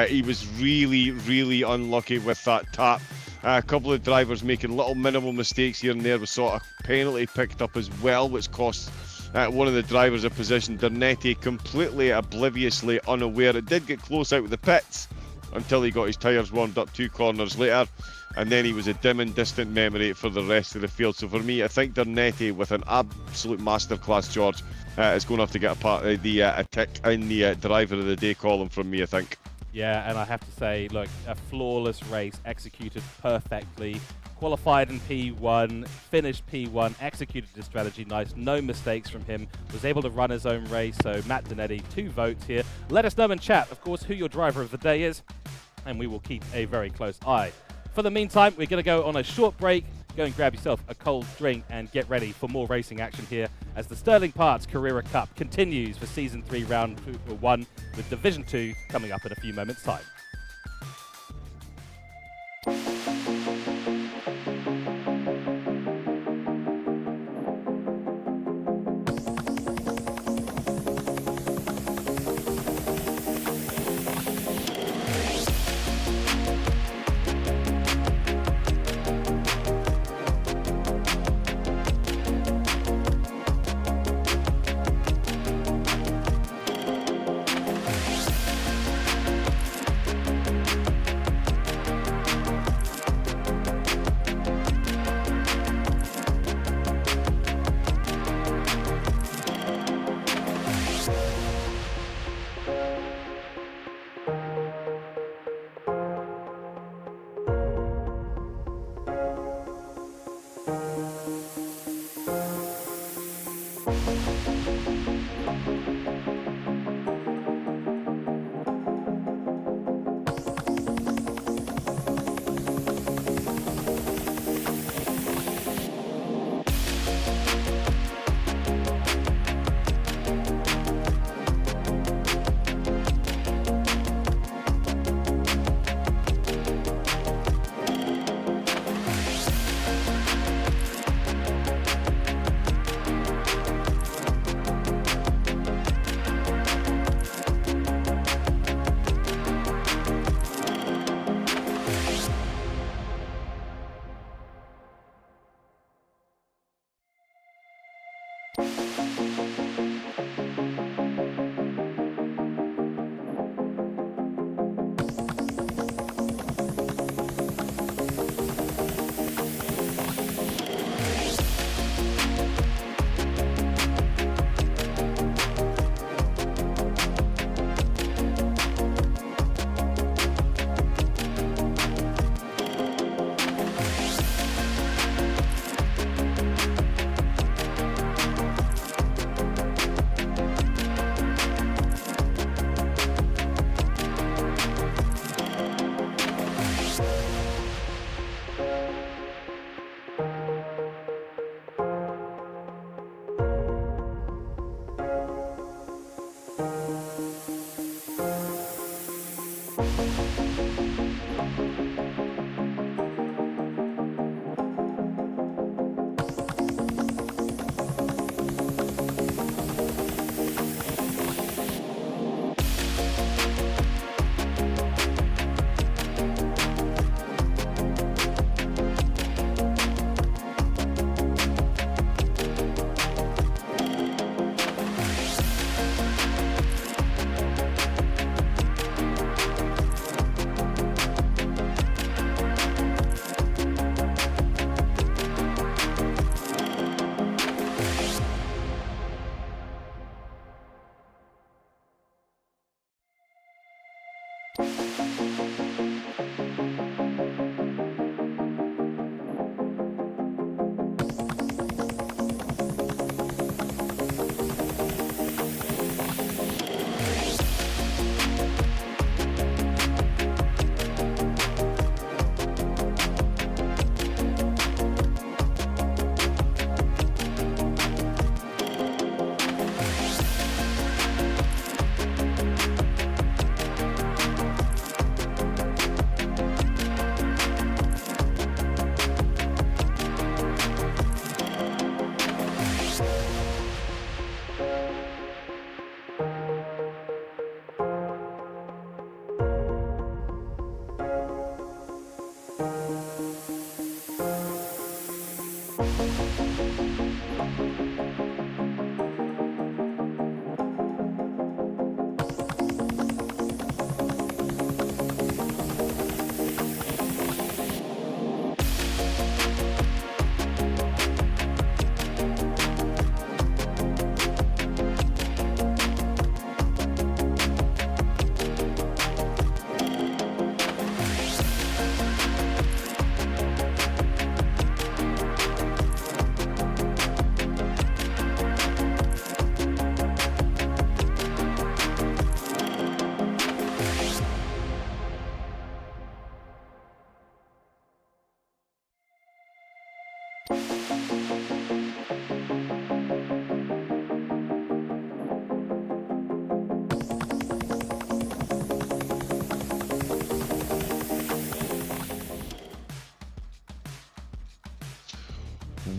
[SPEAKER 2] He was really unlucky with that tap. A couple of drivers making little minimal mistakes here and there. We saw a penalty picked up as well, which cost one of the drivers a position. Donetti completely obliviously unaware. It did get close out with the pits until he got his tyres warmed up 2 corners later, and then he was a dim and distant memory for the rest of the field. So for me, I think Donetti, with an absolute masterclass, George, is going to have to get a tick in the Driver of the Day column from me, I think.
[SPEAKER 1] Yeah, and I have to say, look, a flawless race, executed perfectly, qualified in P1, finished P1, executed his strategy nice, no mistakes from him, was able to run his own race. So Matt Donetti, 2 votes here. Let us know in chat, of course, who your Driver of the Day is, and we will keep a very close eye. For the meantime, we're going to go on a short break. Go and grab yourself a cold drink and get ready for more racing action here as the Sterling Parts Carrera Cup continues for Season 3, Round 1, with Division 2 coming up in a few moments' time.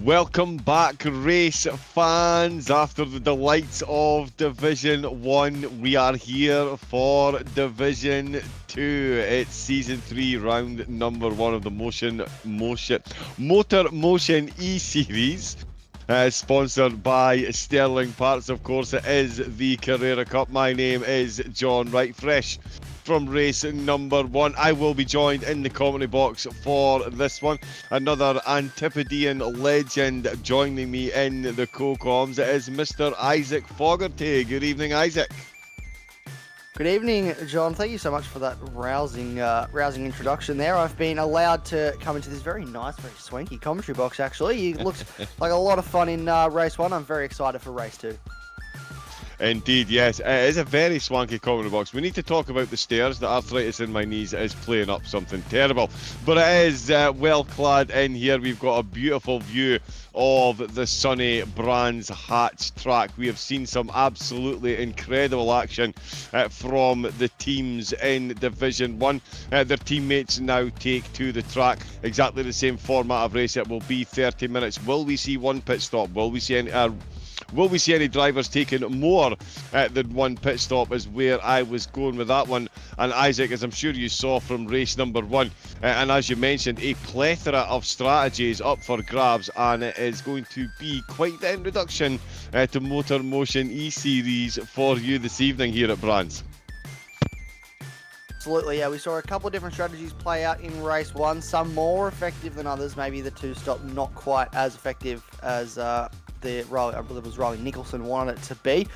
[SPEAKER 2] Welcome back, race fans. After the delights of Division 1, we are here for Division 2. It's Season 3, round number 1 of the MotorMotion E-Series. Sponsored by Sterling Parts, of course. It is the Carrera Cup. My name is John Wright, fresh from race number 1. I will be joined in the commentary box for this one. Another Antipodean legend joining me in the co-coms. It is Mr. Isaac Fogarty. Good evening, Isaac.
[SPEAKER 3] Good evening, John. Thank you so much for that rousing introduction there. I've been allowed to come into this very nice, very swanky commentary box, actually. It looks like a lot of fun in race 1. I'm very excited for race 2.
[SPEAKER 2] Indeed, yes. It is a very swanky commentary box. We need to talk about the stairs. The arthritis in my knees is playing up something terrible. But it is well clad in here. We've got a beautiful view of the sunny Brands Hatch track. We have seen some absolutely incredible action from the teams in Division 1. Their teammates now take to the track. Exactly the same format of race. It will be 30 minutes. Will we see one pit stop? Will we see any drivers taking more than one pit stop is where I was going with that one. And Isaac, as I'm sure you saw from race number 1, and as you mentioned, a plethora of strategies up for grabs, and it is going to be quite the introduction to MotorMotion E-Series for you this evening here at Brands.
[SPEAKER 3] Absolutely, yeah. We saw a couple of different strategies play out in race 1. Some more effective than others. Maybe the two-stop not quite as effective as I believe it was Riley Nicholson wanted it to be.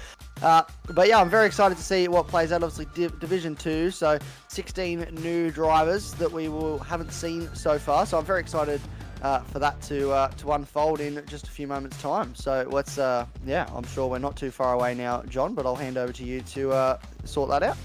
[SPEAKER 3] But yeah, I'm very excited to see what plays out. Obviously, Division 2, so 16 new drivers that we haven't seen so far. So I'm very excited for that to unfold in just a few moments' time. So let's, I'm sure we're not too far away now, John, but I'll hand over to you to sort that out.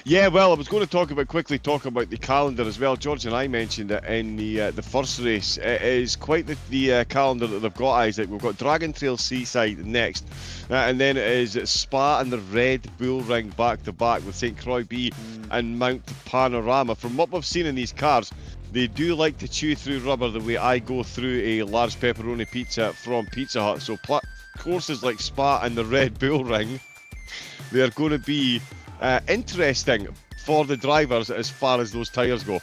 [SPEAKER 2] Yeah, well, I was going to quickly talk about the calendar as well. George and I mentioned it in the first race. It is quite the calendar that they've got, Isaac. We've got Dragon Trail Seaside next, and then it is Spa and the Red Bull Ring back-to-back with St. Croix B and Mount Panorama. From what we've seen in these cars, they do like to chew through rubber the way I go through a large pepperoni pizza from Pizza Hut. So courses like Spa and the Red Bull Ring, they are going to be interesting for the drivers as far as those tyres go.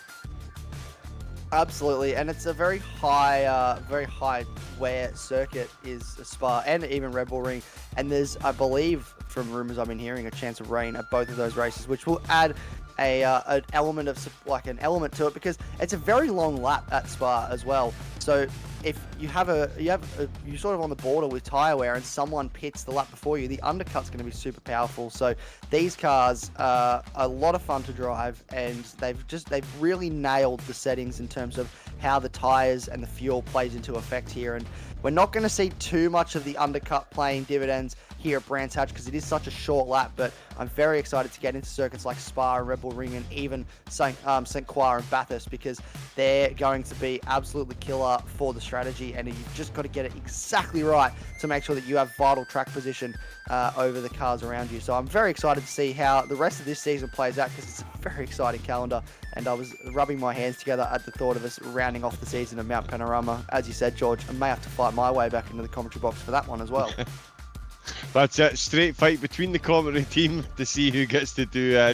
[SPEAKER 3] Absolutely, and it's a very high wear circuit is Spa and even Red Bull Ring, and there's, I believe, from rumours I've been hearing, a chance of rain at both of those races, which will add an element to it, because it's a very long lap at Spa as well. So if you're sort of on the border with tyre wear and someone pits the lap before you, the undercut's going to be super powerful. So these cars are a lot of fun to drive, and they've really nailed the settings in terms of how the tyres and the fuel plays into effect here. And we're not going to see too much of the undercut playing dividends here at Brands Hatch because it is such a short lap, but I'm very excited to get into circuits like Spa and Red Bull Ring and even St. Croix and Bathurst, because they're going to be absolutely killer for the strategy, and you've just got to get it exactly right to make sure that you have vital track position over the cars around you. So I'm very excited to see how the rest of this season plays out, because it's a very exciting calendar, and I was rubbing my hands together at the thought of us rounding off the season of Mount Panorama. As you said, George, I may have to fight my way back into the commentary box for that one as well.
[SPEAKER 2] That's it. Straight fight between the commentary team to see who gets to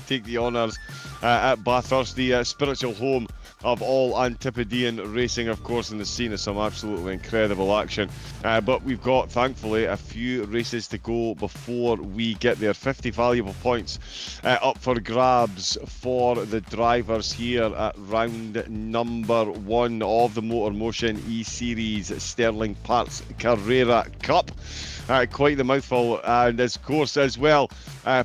[SPEAKER 2] take the honours at Bathurst, the spiritual home of all Antipodean racing, of course, in the scene of some absolutely incredible action. But we've got, thankfully, a few races to go before we get there. 50 valuable points up for grabs for the drivers here at round number 1 of the MotorMotion E-Series Sterling Parts Carrera Cup. Quite the mouthful, and of course as well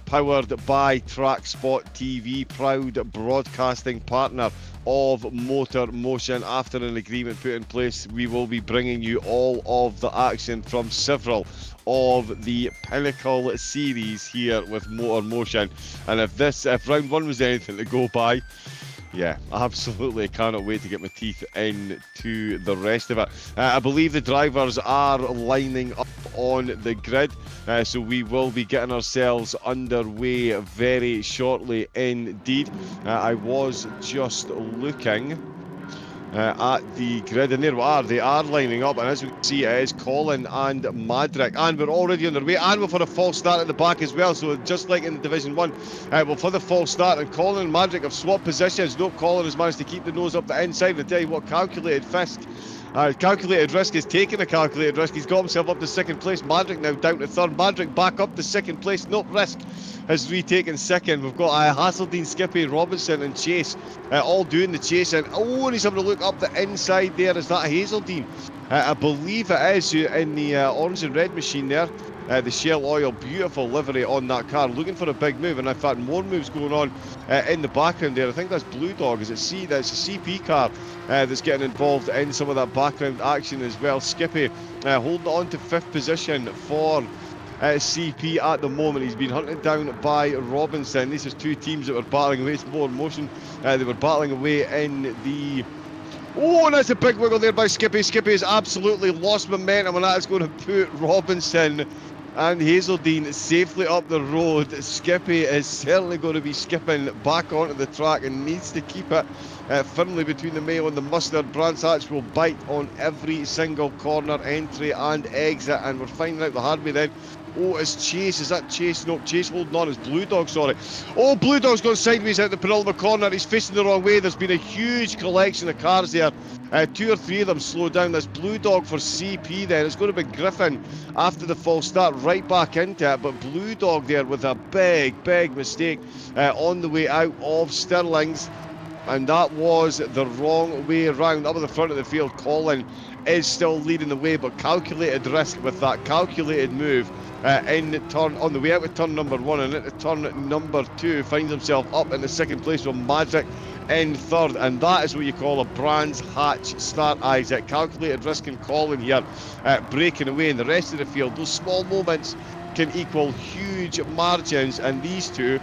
[SPEAKER 2] powered by TrackSpotTV, proud broadcasting partner of MotorMotion. After an agreement put in place, we will be bringing you all of the action from several of the pinnacle series here with MotorMotion. And if round 1 was anything to go by, Yeah, absolutely. Cannot wait to get my teeth into the rest of it. I believe the drivers are lining up on the grid, so we will be getting ourselves underway very shortly indeed. I was just looking at the grid, and there we are. They are lining up, and as we can see, it is Colin and Madrick, and we're already on their way, and we've had a false start at the back as well. So just like in the Division 1, we've had a false start, and Colin and Madrick have swapped positions. Nope, Colin has managed to keep the nose up the inside, and I tell you what, calculated risk. Calculated risk is taking a calculated risk. He's got himself up to second place. Madrick now down to third. Madrick back up to second place. Nope, risk has retaken second. We've got Hasseldean, Skippy, Robinson, and Chase all doing the chase. And oh, and he's having a look up the inside there. Is that Hazeldean? I believe it is in the orange and red machine there. The Shell Oil, beautiful livery on that car, looking for a big move, and in fact more moves going on in the background there. I think that's Blue Dog, is it C? That's a CP car that's getting involved in some of that background action as well. Skippy holding on to 5th position for CP at the moment. He's been hunted down by Robinson. These are two teams that were battling away. It's MotorMotion. They were battling away in the... Oh, and that's a big wiggle there by Skippy. Skippy has absolutely lost momentum, and that is going to put Robinson and Hazeldean safely up the road. Skippy is certainly going to be skipping back onto the track and needs to keep it firmly between the mayo and the mustard. Brands Hatch will bite on every single corner, entry and exit, and we're finding out the hard way then. Oh, it's Chase. Is that Chase? No, Chase holding on. It's Blue Dog, sorry. Oh, Blue Dog's gone sideways out the penultimate corner. He's facing the wrong way. There's been a huge collection of cars there. 2 or 3 of them slowed down. That's Blue Dog for CP then. It's going to be Griffin after the false start right back into it. But Blue Dog there with a big mistake on the way out of Stirling's. And that was the wrong way around. Up at the front of the field, Colin is still leading the way, but calculated risk with that calculated move in turn on the way out of turn number 1 and into turn number 2, finds himself up in the second place with Magic in third, and that is what you call a Brands Hatch start, Isaac. Calculated risk and Colin here breaking away, and the rest of the field, those small moments can equal huge margins, and these two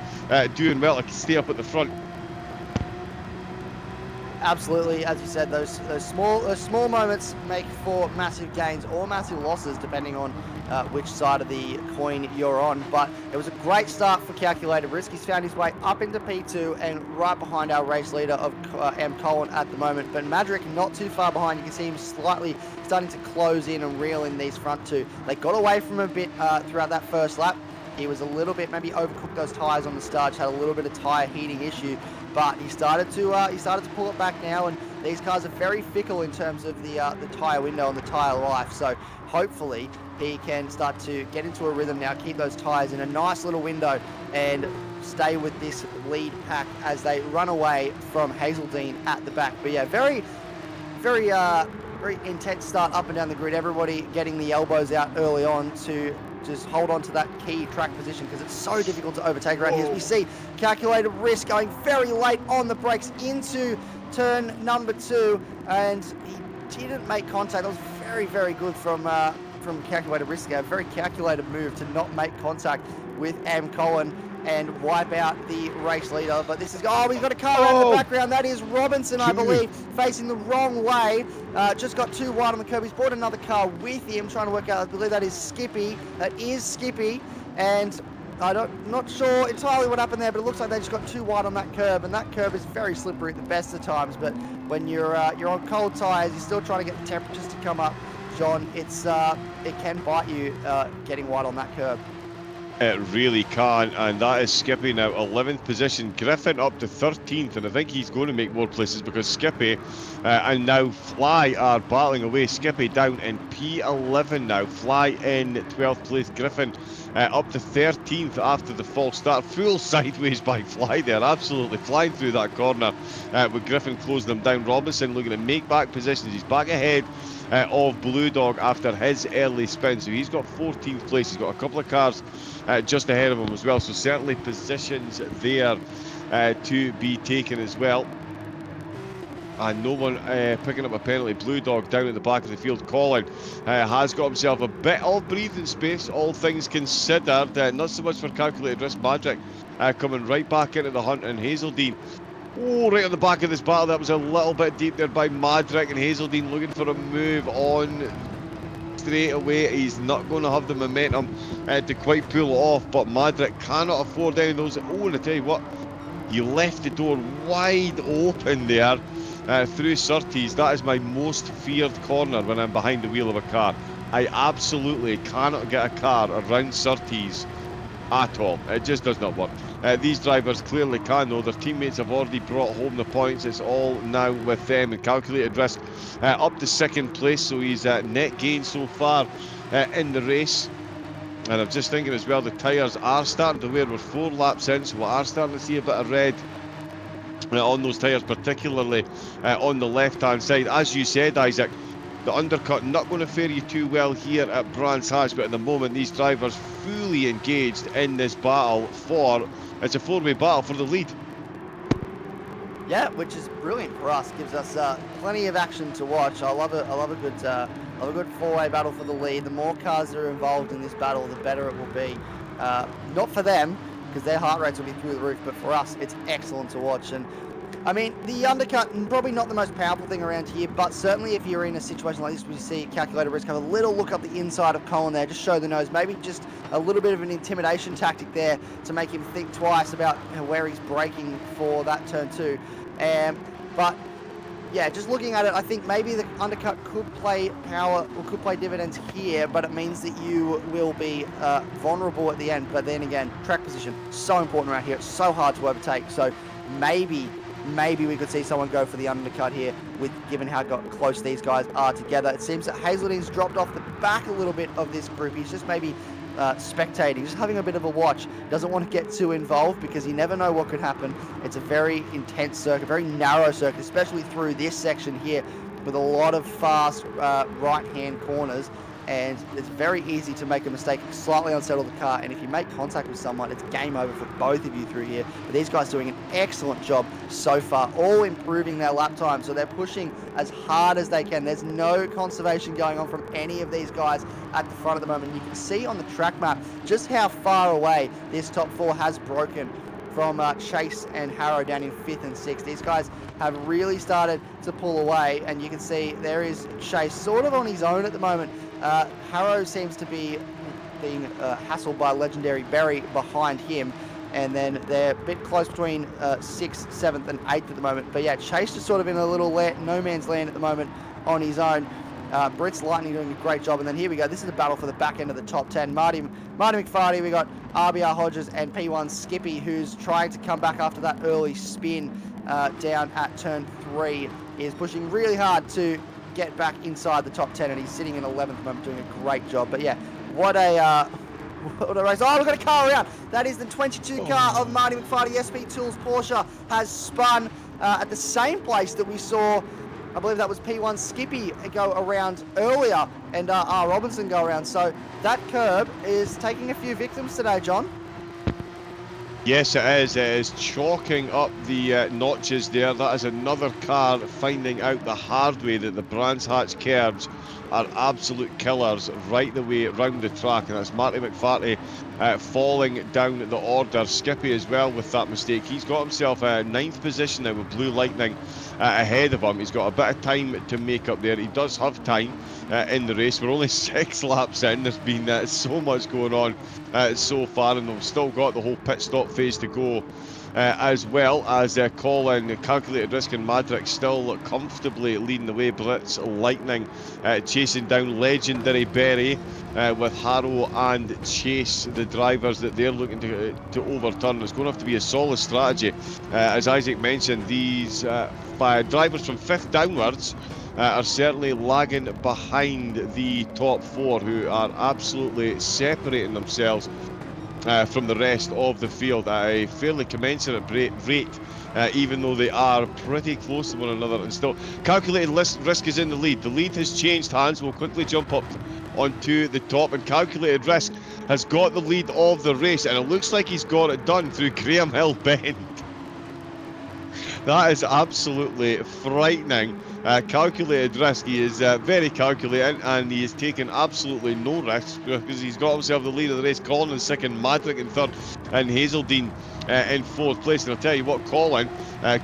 [SPEAKER 2] doing well to stay up at the front.
[SPEAKER 3] Absolutely, as you said, those small moments make for massive gains or massive losses, depending on which side of the coin you're on. But it was a great start for Calculated Risk. He's found his way up into P2 and right behind our race leader of M. Colin at the moment. But Madrick not too far behind. You can see him slightly starting to close in and reel in these front two. They got away from him a bit throughout that first lap. He was a little bit, maybe overcooked those tyres on the start, just had a little bit of tyre heating issue, but he started to pull it back now, and these cars are very fickle in terms of the tyre window and the tyre life, so hopefully he can start to get into a rhythm now, keep those tyres in a nice little window, and stay with this lead pack as they run away from Hazeldean at the back. But yeah, very intense start up and down the grid, everybody getting the elbows out early on to just hold on to that key track position because it's so difficult to overtake around here. As we see Calculated Risk going very late on the brakes into turn number 2, and he didn't make contact. That was very good from Calculated Risk. A very calculated move to not make contact with M. Colin and wipe out the race leader. But this is, we've got a car around in the background. That is Robinson, I believe, facing the wrong way. Just got too wide on the curb. He's brought another car with him, trying to work out. I believe that is Skippy. And not sure entirely what happened there, but it looks like they just got too wide on that curb, and that curb is very slippery at the best of times. But when you're on cold tyres, you're still trying to get the temperatures to come up, John. It can bite you getting wide on that curb.
[SPEAKER 2] It really can, and that is Skippy now 11th position, Griffin up to 13th, and I think he's going to make more places because Skippy and now Fly are battling away. Skippy down in P11 now, Fly in 12th place, Griffin up to 13th after the false start. Full sideways by Fly there, absolutely flying through that corner with Griffin closing them down. Robinson looking to make back positions, he's back ahead of Blue Dog after his early spin, so he's got 14th place. He's got a couple of cars just ahead of him as well, so certainly positions there to be taken as well. And no one picking up a penalty. Blue Dog down at the back of the field. Colin has got himself a bit of breathing space, all things considered. Not so much for Calculated Risk. Magic coming right back into the hunt, and Hazeldean Oh, right on the back of this battle. That was a little bit deep there by Madrick, and Hazeldine looking for a move on straight away. He's not going to have the momentum to quite pull it off, but Madrick cannot afford any of those. Oh, and I tell you what, he left the door wide open there through Surtees. That is my most feared corner when I'm behind the wheel of a car. I absolutely cannot get a car around Surtees at all. It just does not work. These drivers clearly can, though. Their teammates have already brought home the points. It's all now with them. And calculated risk up to second place, so he's net gain so far in the race. And I'm just thinking as well, the tyres are starting to wear. We're 4 laps in, so we are starting to see a bit of red on those tyres, particularly on the left-hand side. As you said, Isaac, the undercut not going to fare you too well here at Brands Hatch, but at the moment these drivers fully engaged in this battle it's a 4-way battle for the lead.
[SPEAKER 3] Yeah, which is brilliant for us. Gives us plenty of action to watch. I love a good 4-way battle for the lead. The more cars that are involved in this battle, the better it will be. Not for them, because their heart rates will be through the roof, but for us, it's excellent to watch. And I mean, the undercut, probably not the most powerful thing around here, but certainly if you're in a situation like this where you see calculated risk, have a little look up the inside of Colin there, just show the nose, maybe just a little bit of an intimidation tactic there to make him think twice about where he's braking for that turn 2. But yeah, just looking at it, I think maybe the undercut could play power or could play dividends here, but it means that you will be vulnerable at the end. But then again, track position, so important around here. It's so hard to overtake. So maybe we could see someone go for the undercut here, given how close these guys are together. It seems that Hazeldine's dropped off the back a little bit of this group. He's just maybe spectating, just having a bit of a watch. Doesn't want to get too involved because you never know what could happen. It's a very intense circuit, very narrow circuit, especially through this section here with a lot of fast right-hand corners. And it's very easy to make a mistake, slightly unsettle the car, and if you make contact with someone, it's game over for both of you through here. But these guys doing an excellent job so far, all improving their lap time, so they're pushing as hard as they can. There's no conservation going on from any of these guys at the front at the moment. You can see on the track map just how far away this top 4 has broken from Chase and Harrow down in 5th and 6th. These guys have really started to pull away, and you can see there is Chase sort of on his own at the moment. Harrow seems to be being hassled by Legendary Berry behind him, and then they're a bit close between 6th, 7th and 8th at the moment. But yeah, Chase just sort of in a little no man's land at the moment on his own. Britt's Lightning doing a great job, and then here we go. This is a battle for the back end of the top 10. Marty McFarty, we got RBR Hodges and P1 Skippy, who's trying to come back after that early spin down at turn 3. Is pushing really hard to get back inside the top 10, and he's sitting in 11th at the moment, doing a great job. But yeah, what a race. Oh, we've got a car around. That is the 22 car of Marty McFarty. SP Tools Porsche has spun at the same place that we saw, I believe that was P1 Skippy go around earlier, and R. Robinson go around. So that curb is taking a few victims today, John.
[SPEAKER 2] Yes, it is. It is chalking up the notches there. That is another car finding out the hard way that the Brands Hatch curbs are absolute killers right the way around the track, and that's Marty McFarty falling down the order. Skippy as well with that mistake. He's got himself a 9th position now with Blue Lightning ahead of him. He's got a bit of time to make up there. He does have time in the race. We're only 6 laps in. There's been so much going on so far, and we've still got the whole pit stop phase to go, as well as Colin, Calculated Risk and Madrick still comfortably leading the way. Blitz Lightning chasing down Legendary Berry with Harrow and Chase, the drivers that they're looking to overturn. It's going to have to be a solid strategy. As Isaac mentioned, these drivers from 5th downwards are certainly lagging behind the top 4, who are absolutely separating themselves from the rest of the field at a fairly commensurate rate, even though they are pretty close to one another. And still, Calculated Risk is in the lead. The lead has changed hands. We'll quickly jump up onto the top, and Calculated Risk has got the lead of the race, and it looks like he's got it done through Graham Hill Bend. That is absolutely frightening. Calculated Risk, he is very calculating, and he has taken absolutely no risks because he's got himself the lead of the race. Colin in 2nd, Madrick in 3rd, and Hazeldine in 4th place. And I'll tell you what, Colin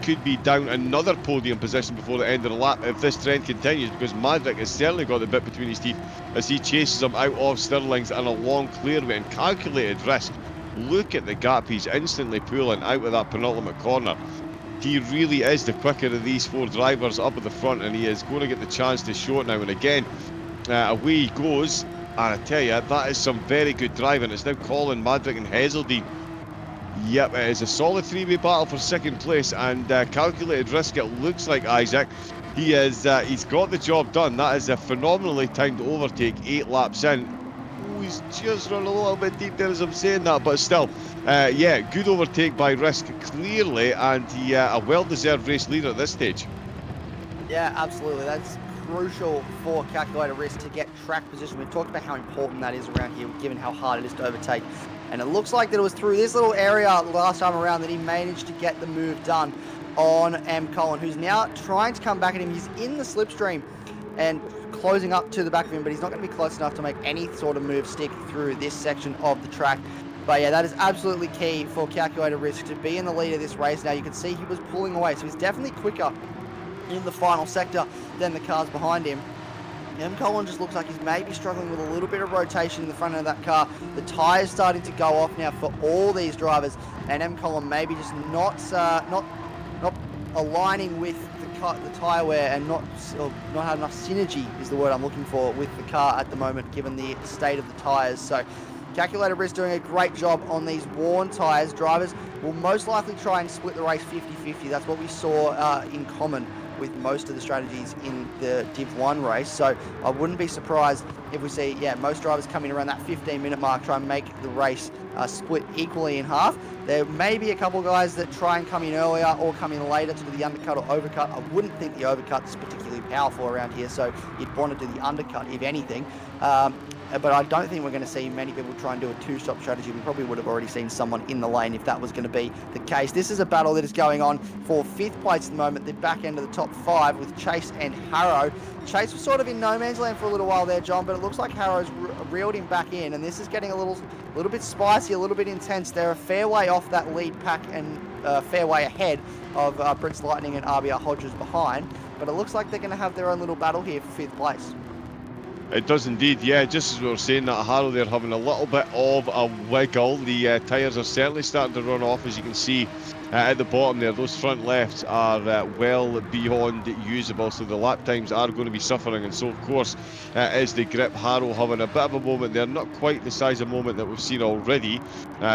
[SPEAKER 2] could be down another podium position before the end of the lap if this trend continues, because Madrick has certainly got the bit between his teeth as he chases him out of Stirling's and a long clearway and calculated risk. Look at the gap he's instantly pulling out of that penultimate corner. He really is the quicker of these 4 drivers up at the front, and he is going to get the chance to show it now. And again, away he goes. And I tell you, that is some very good driving. It's now Colin, Madrick and Heseldine. Yep, it is a solid 3-way battle for 2nd place, and calculated risk, it looks like, Isaac. He's got the job done. That is a phenomenally timed overtake, 8 laps in. Oh, he's just run a little bit deep there as I'm saying that, but still, yeah, good overtake by Risk, clearly, and he a well-deserved race leader at this stage.
[SPEAKER 3] Yeah, absolutely. That's crucial for calculated risk to get track position. We've talked about how important that is around here, given how hard it is to overtake. And it looks like that it was through this little area last time around that he managed to get the move done on M. Colin, who's now trying to come back at him. He's in the slipstream and closing up to the back of him, but he's not going to be close enough to make any sort of move stick through this section of the track. But yeah, that is absolutely key for calculated risk to be in the lead of this race. Now you can see he was pulling away, so he's definitely quicker in the final sector than the cars behind him. M. Colin just looks like he's maybe struggling with a little bit of rotation in the front of that car. The tyres starting to go off now for all these drivers, and M. Colin maybe just not aligning with the tyre wear and not have enough synergy is the word I'm looking for with the car at the moment, given the state of the tyres. So Calculated Risk doing a great job on these worn tyres. Drivers will most likely try and split the race 50-50. That's what we saw in common with most of the strategies in the Div 1 race. So I wouldn't be surprised if we see, most drivers coming around that 15-minute mark, try and make the race split equally in half. There may be a couple guys that try and come in earlier or come in later to do the undercut or overcut. I wouldn't think the overcut is particularly powerful around here, so you'd want to do the undercut, if anything. But I don't think we're going to see many people try and do a 2-stop strategy. We probably would have already seen someone in the lane if that was going to be the case. This is a battle that is going on for 5th place at the moment, the back end of the top 5 with Chase and Harrow. Chase was sort of in no man's land for a little while there, John, but it looks like Harrow's reeled him back in, and this is getting a little bit spicy, a little bit intense. They're a fair way off that lead pack and fair way ahead of Prince Lightning and RBR Hodges behind, but it looks like they're going to have their own little battle here for 5th place.
[SPEAKER 2] It does indeed, yeah, just as we were saying that Harrow, they're having a little bit of a wiggle. The tyres are certainly starting to run off, as you can see at the bottom there. Those front lefts are well beyond usable, so the lap times are going to be suffering. And so, of course, is the grip. Harrow having a bit of a moment there, not quite the size of moment that we've seen already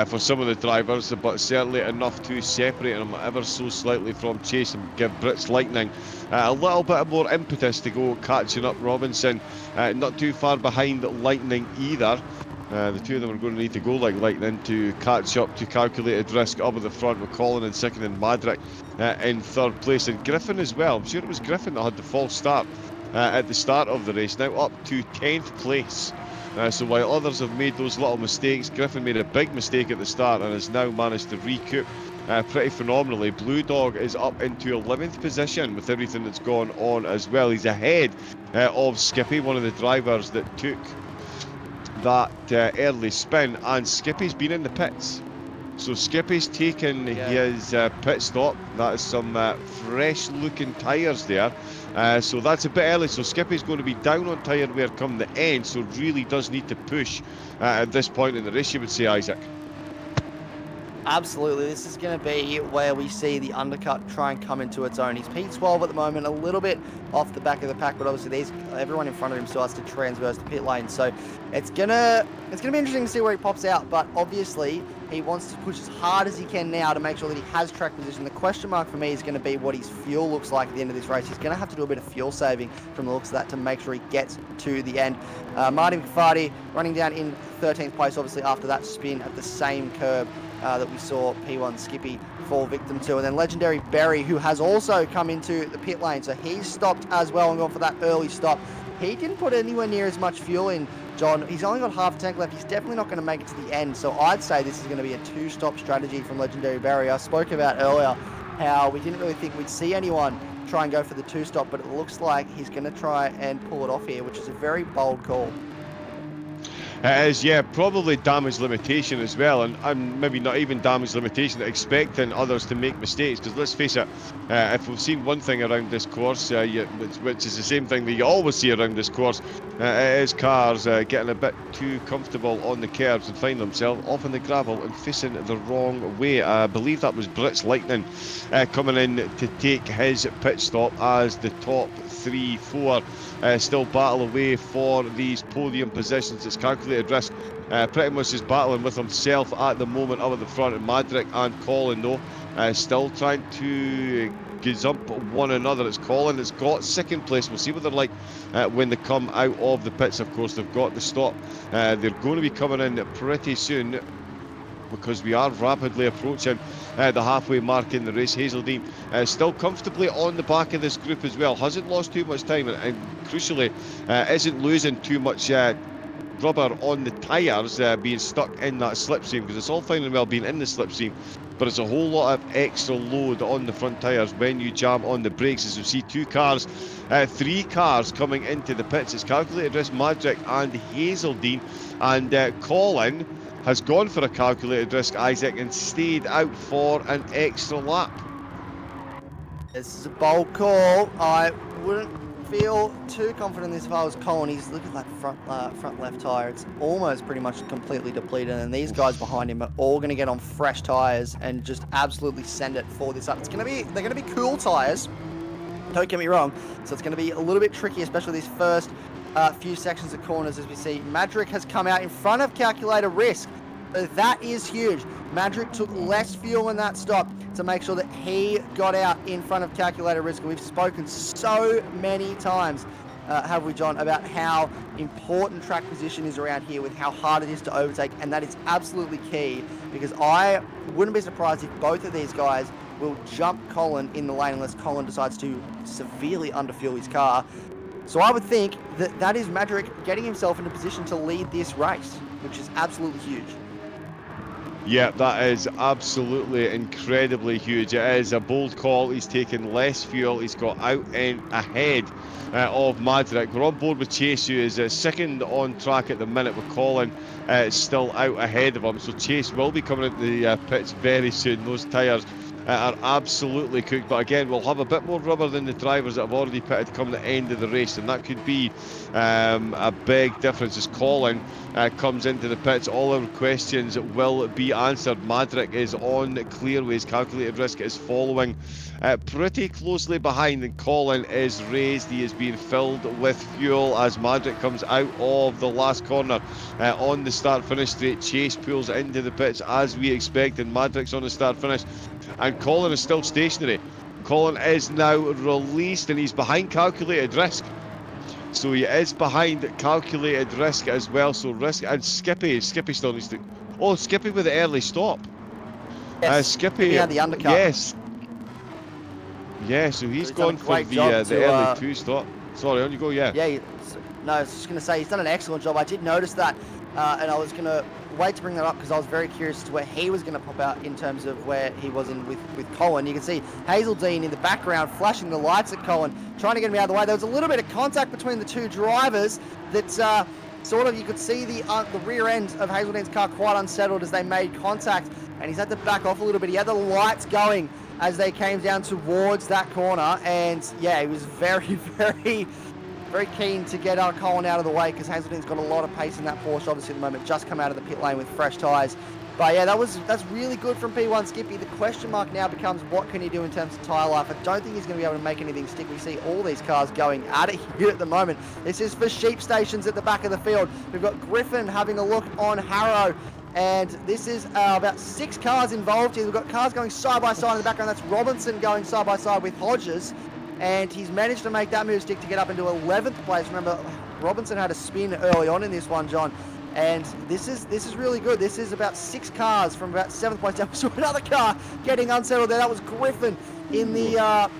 [SPEAKER 2] for some of the drivers, but certainly enough to separate them ever so slightly from Chase and give Brits Lightning a little bit more impetus to go catching up. Robinson not too far behind Lightning either. The two of them are going to need to go like lightning to catch up to Calculated Risk up at the front, with Colin in 2nd and Madrick in 3rd place. And Griffin as well. I'm sure it was Griffin that had the false start at the start of the race, now up to 10th place. So while others have made those little mistakes, Griffin made a big mistake at the start and has now managed to recoup pretty phenomenally. Blue Dog is up into 11th position with everything that's gone on as well. He's ahead of Skippy, one of the drivers that took that early spin, and Skippy's been in the pits. So Skippy's taken his pit stop. That is some fresh looking tyres there. So that's a bit early, so Skippy's going to be down on tyre wear come the end, so really does need to push at this point in the race, you would say, Isaac.
[SPEAKER 3] Absolutely, this is going to be where we see the undercut try and come into its own. He's P12 at the moment, a little bit off the back of the pack, but obviously everyone in front of him starts to transverse the pit lane. So it's gonna be interesting to see where he pops out. But obviously he wants to push as hard as he can now to make sure that he has track position. The question mark for me is going to be what his fuel looks like at the end of this race. He's going to have to do a bit of fuel saving from the looks of that to make sure he gets to the end. Marty McFarty running down in 13th place, obviously after that spin at the same curb that we saw P1 Skippy fall victim to. And then Legendary Berry, who has also come into the pit lane, so he's stopped as well and gone for that early stop. He didn't put anywhere near as much fuel in, John. He's only got half a tank left. He's definitely not going to make it to the end, so I'd say this is going to be a 2-stop strategy from Legendary Berry. I spoke about earlier how we didn't really think we'd see anyone try and go for the 2-stop, but it looks like he's going to try and pull it off here, which is a very bold call.
[SPEAKER 2] It is, yeah, probably damage limitation as well, and maybe not even damage limitation, expecting others to make mistakes. Because let's face it, if we've seen one thing around this course, which is the same thing that you always see around this course, it is cars getting a bit too comfortable on the curbs and find themselves off in the gravel and facing the wrong way. I believe that was Brits Lightning coming in to take his pit stop as the top 3-4 still battle away for these podium positions. It's calculated risk. Pretty much just battling with himself at the moment up at the front, and Madrick and Colin though still trying to gazump one another. It's Colin that's got second place. We'll see what they're like when they come out of the pits. Of course, they've got to stop. They're going to be coming in pretty soon, because we are rapidly approaching the halfway mark in the race. Hazeldine still comfortably on the back of this group as well, hasn't lost too much time, and crucially isn't losing too much rubber on the tyres being stuck in that slipstream, because it's all fine and well being in the slipstream, but it's a whole lot of extra load on the front tyres when you jam on the brakes. As you see, three cars coming into the pits. It's calculated risk, Madrick and Hazeldine, and Colin has gone for a calculated risk, Isaac, and stayed out for an extra lap.
[SPEAKER 3] This is a bold call. I wouldn't feel too confident in this if I was Colin. He's look at that front left tyre. It's almost pretty much completely depleted, and these guys behind him are all going to get on fresh tyres and just absolutely send it for this up. They're going to be cool tyres. Don't get me wrong. So it's going to be a little bit tricky, especially these first few sections of corners. As we see, Madrick has come out in front of calculator risk. That is huge. Madrick took less fuel in that stop to make sure that he got out in front of calculator risk. We've spoken so many times, have we, John, about how important track position is around here, with how hard it is to overtake, and that is absolutely key, because I wouldn't be surprised if both of these guys will jump Colin in the lane unless Colin decides to severely underfuel his car. So I would think that that is Madrick getting himself in a position to lead this race, which is absolutely huge.
[SPEAKER 2] Yeah, that is absolutely incredibly huge. It is a bold call. He's taken less fuel. He's got out and ahead of Madrick. We're on board with Chase, who is second on track at the minute, with Colin still out ahead of him. So Chase will be coming into the pits very soon. Those tyres are absolutely cooked, but again, we'll have a bit more rubber than the drivers that have already pitted come the end of the race, and that could be a big difference as Colin comes into the pits. All our questions will be answered. Madrick is on clearways. Calculated risk is following pretty closely behind, and Colin is raised. He is being filled with fuel as Madrick comes out of the last corner on the start-finish straight. Chase pulls into the pits as we expected. Madrick's on the start-finish, and Colin is still stationary. Colin is now released, and he's behind calculated risk. So he is behind calculated risk as well. So risk and Skippy still needs to. Oh, Skippy with the early stop.
[SPEAKER 3] Yes,
[SPEAKER 2] Skippy
[SPEAKER 3] had the undercut.
[SPEAKER 2] Yes. Yeah, so he's gone for the early two stop. Sorry, on you go. Yeah.
[SPEAKER 3] Yeah. No, I was just going to say he's done an excellent job. I did notice that, and I was going to wait to bring that up because I was very curious to where he was going to pop out in terms of where he was in with Colin. You can see Hazeldine in the background flashing the lights at Colin, trying to get him out of the way. There was a little bit of contact between the two drivers that sort of, you could see the rear end of Hazeldine's car quite unsettled as they made contact, and he's had to back off a little bit. He had the lights going as they came down towards that corner, and yeah, he was very, very, very keen to get Colin out of the way because Hazeldine's got a lot of pace in that Porsche, obviously at the moment, just come out of the pit lane with fresh tyres. But yeah, that's really good from P1 Skippy. The question mark now becomes, what can he do in terms of tyre life? I don't think he's going to be able to make anything stick. We see all these cars going at it here at the moment. This is for sheep stations at the back of the field. We've got Griffin having a look on Harrow, and this is about 6 cars involved here. We've got cars going side by side in the background. That's Robinson going side by side with Hodges, and he's managed to make that move stick to get up into 11th place. Remember, Robinson had a spin early on in this one, John. And this is really good. This is about 6 cars from about 7th place down. We saw another car getting unsettled there. That was Griffin in the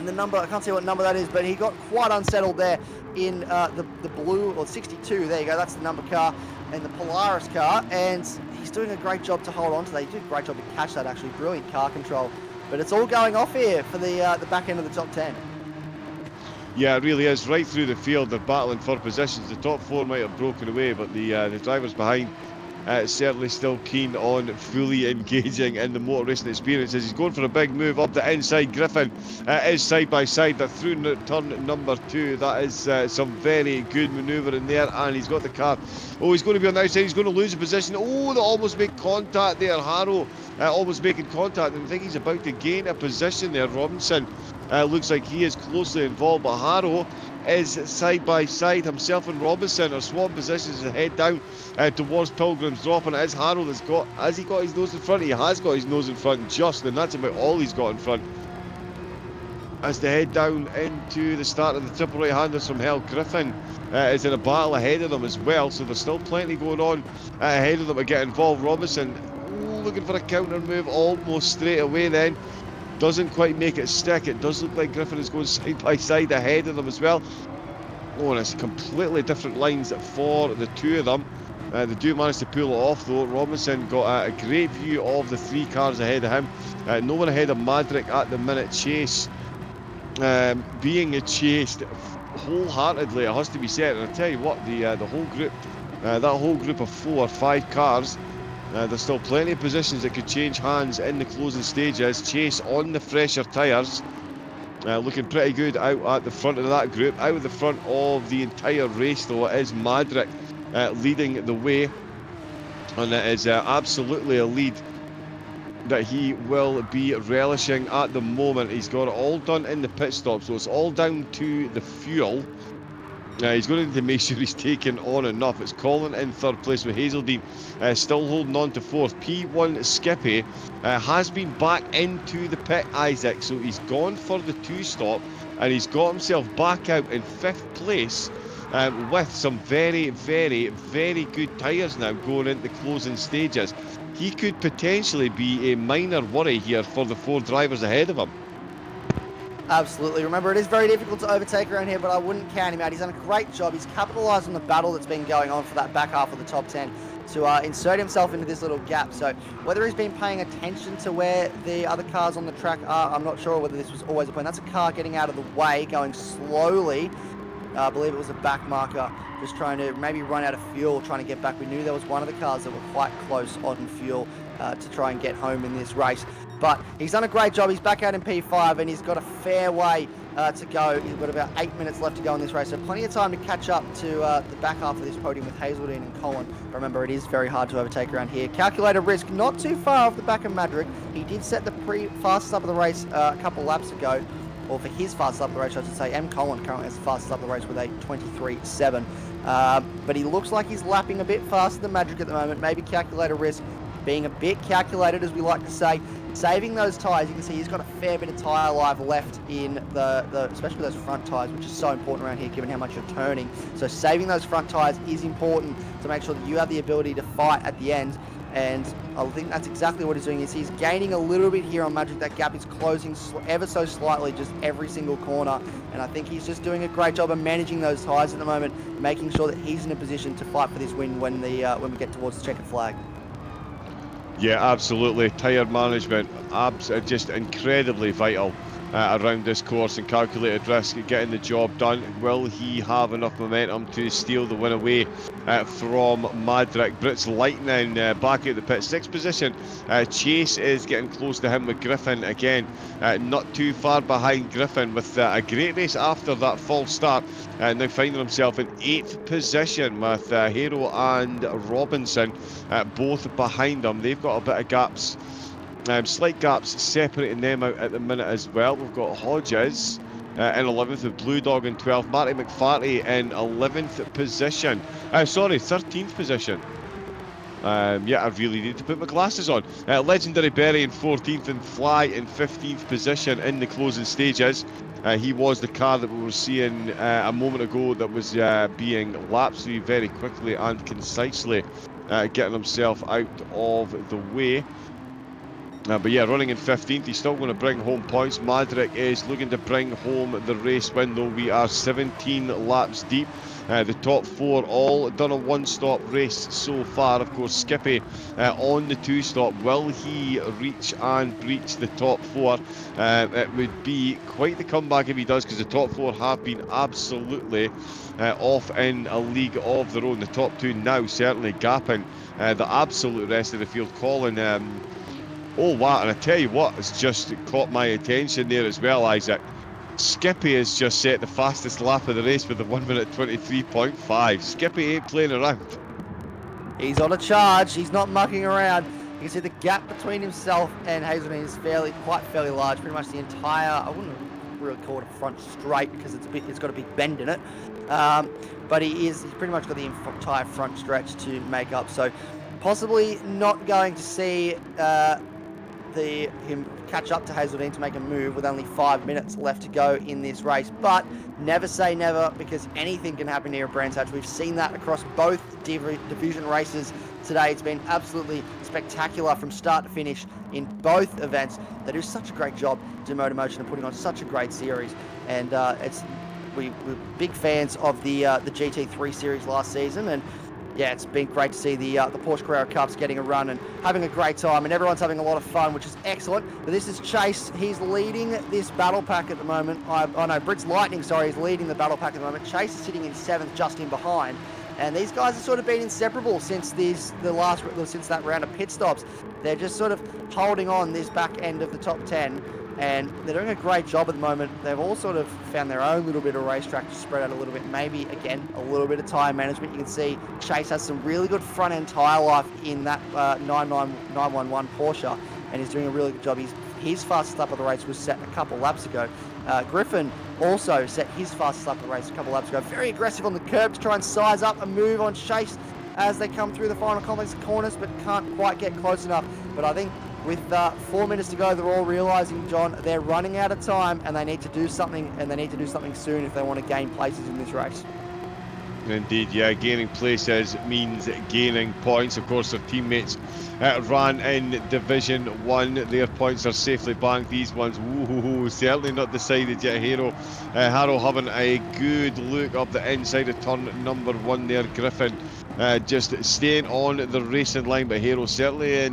[SPEAKER 3] number. I can't see what number that is, but he got quite unsettled there in the blue, or 62. There you go. That's the number car and the Polaris car. And he's doing a great job to hold on to that. He did a great job to catch that, actually. Brilliant car control. But it's all going off here for the back end of the top 10.
[SPEAKER 2] Yeah, it really is. Right through the field, they're battling for positions. The top four might have broken away, but the drivers behind certainly still keen on fully engaging in the motor racing experience. As he's going for a big move up the inside, Griffin is side by side. They're through turn number 2. That is some very good manoeuvring there, and he's got the car. Oh, he's going to be on the outside. He's going to lose a position. Oh, they almost make contact there. Harrow almost making contact, and I think he's about to gain a position there. Robinson looks like he is closely involved, but Harrow is side by side. Himself and Robinson are swapping positions to head down towards Pilgrim's Drop, and it is Harrow that's got, has he got his nose in front? He has got his nose in front just, and that's about all he's got in front. As they head down into the start of the triple right-handers from hell, Griffin is in a battle ahead of them as well, so there's still plenty going on ahead of them to get involved. Robinson looking for a counter move almost straight away then. Doesn't quite make it stick. It does look like Griffin is going side by side ahead of them as well. Oh, and it's completely different lines for the two of them. They do manage to pull it off though. Robinson got a great view of the 3 cars ahead of him. No one ahead of Madrick at the minute. Chase being chased wholeheartedly, it has to be said. And I tell you what, the whole group, that whole group of 4 or 5 cars, there's still plenty of positions that could change hands in the closing stages. Chase on the fresher tyres, looking pretty good out at the front of that group. Out of the front of the entire race though, it is Madrick leading the way, and it is absolutely a lead that he will be relishing at the moment. He's got it all done in the pit stop, so it's all down to the fuel. He's going to need to make sure he's taken on enough. It's Colin in 3rd place with Hazeldine still holding on to 4th. P1 Skippy has been back into the pit, Isaac, so he's gone for the 2-stop and he's got himself back out in 5th place with some very, very, very good tyres now going into the closing stages. He could potentially be a minor worry here for the 4 drivers ahead of him.
[SPEAKER 3] Absolutely. Remember, it is very difficult to overtake around here, but I wouldn't count him out. He's done a great job. He's capitalised on the battle that's been going on for that back half of the top 10 to insert himself into this little gap. So whether he's been paying attention to where the other cars on the track are, I'm not sure whether this was always a plan. That's a car getting out of the way, going slowly. I believe it was a back marker, just trying to maybe run out of fuel, trying to get back. We knew there was one of the cars that were quite close on fuel to try and get home in this race. But he's done a great job. He's back out in P5 and he's got a fair way to go. He's got about 8 minutes left to go in this race, so plenty of time to catch up to the back half of this podium with Hazeldine and Colin. Remember, it is very hard to overtake around here. Calculated risk, not too far off the back of Madrick. He did set the fastest up of the race a couple laps ago, or for his fastest up of the race, I should say. M. Colin currently has the fastest up of the race with a 23.7. But he looks like he's lapping a bit faster than Madrick at the moment. Maybe calculated risk being a bit calculated, as we like to say. Saving those tyres, you can see he's got a fair bit of tyre life left in especially those front tyres, which is so important around here given how much you're turning. So saving those front tyres is important to make sure that you have the ability to fight at the end. And I think that's exactly what he's doing. He's gaining a little bit here on Madrick. That gap is closing ever so slightly just every single corner. And I think he's just doing a great job of managing those tyres at the moment, making sure that he's in a position to fight for this win when we get towards the checkered flag.
[SPEAKER 2] Yeah, absolutely. Tyre management, just incredibly vital around this course, and calculated risk at getting the job done. Will he have enough momentum to steal the win away from Madrick? Brits Lightning back at the pit 6 position. Chase is getting close to him with Griffin again. Not too far behind Griffin with a great race after that false start. Now finding himself in 8th position with Hero and Robinson both behind him. They've got a bit of gaps. Slight gaps separating them out at the minute as well. We've got Hodges in 11th with Blue Dog in 12th. Matty McFarty in 11th position. 13th position. Yeah, I really need to put my glasses on. Legendary Berry in 14th and Fly in 15th position in the closing stages. He was the car that we were seeing a moment ago that was being lapped through very quickly and concisely, getting himself out of the way. But yeah, running in 15th, he's still going to bring home points. Madrick is looking to bring home the race win, though. We are 17 laps deep. The top 4 all done a one-stop race so far. Of course, Skippy on the 2-stop. Will he reach and breach the top 4? It would be quite the comeback if he does, because the top 4 have been absolutely off in a league of their own. The top 2 now certainly gapping the absolute rest of the field. Colin... oh, wow, and I tell you what, it's just caught my attention there as well, Isaac. Skippy has just set the fastest lap of the race with a 1 minute 23.5. Skippy ain't playing around.
[SPEAKER 3] He's on a charge. He's not mucking around. You can see the gap between himself and Hazelden is quite fairly large. Pretty much the entire, I wouldn't really call it a front straight because it's got a big bend in it. But he's pretty much got the entire front stretch to make up. So possibly not going to see him catch up to Hazelden to make a move with only 5 minutes left to go in this race. But never say never, because anything can happen here at Brands Hatch. We've seen that across both division races today. It's been absolutely spectacular from start to finish in both events. They do such a great job to MotorMotion and putting on such a great series. And we're big fans of the GT3 series last season, and yeah, it's been great to see the Porsche Carrera Cups getting a run and having a great time, and everyone's having a lot of fun, which is excellent. But this is Chase. He's leading this battle pack at the moment. Brits Lightning, sorry, is leading the battle pack at the moment. Chase is sitting in 7th, just in behind. And these guys have sort of been inseparable since since that round of pit stops. They're just sort of holding on this back end of the top 10. And they're doing a great job at the moment. They've all sort of found their own little bit of racetrack to spread out a little bit. Maybe, again, a little bit of tyre management. You can see Chase has some really good front-end tyre life in that 911 Porsche, and he's doing a really good job. His fastest lap of the race was set a couple laps ago. Griffin also set his fastest lap of the race a couple laps ago. Very aggressive on the curb to try and size up a move on Chase as they come through the final complex corners, but can't quite get close enough. But I think with 4 minutes to go, they're all realising, John, they're running out of time, and they need to do something, and they need to do something soon if they want to gain places in this race.
[SPEAKER 2] Indeed, yeah, gaining places means gaining points. Of course, their teammates ran in Division 1. Their points are safely banked. These ones, certainly not decided yet. Harrow having a good look up the inside of turn number 1 there. Griffin just staying on the racing line, but Harrow certainly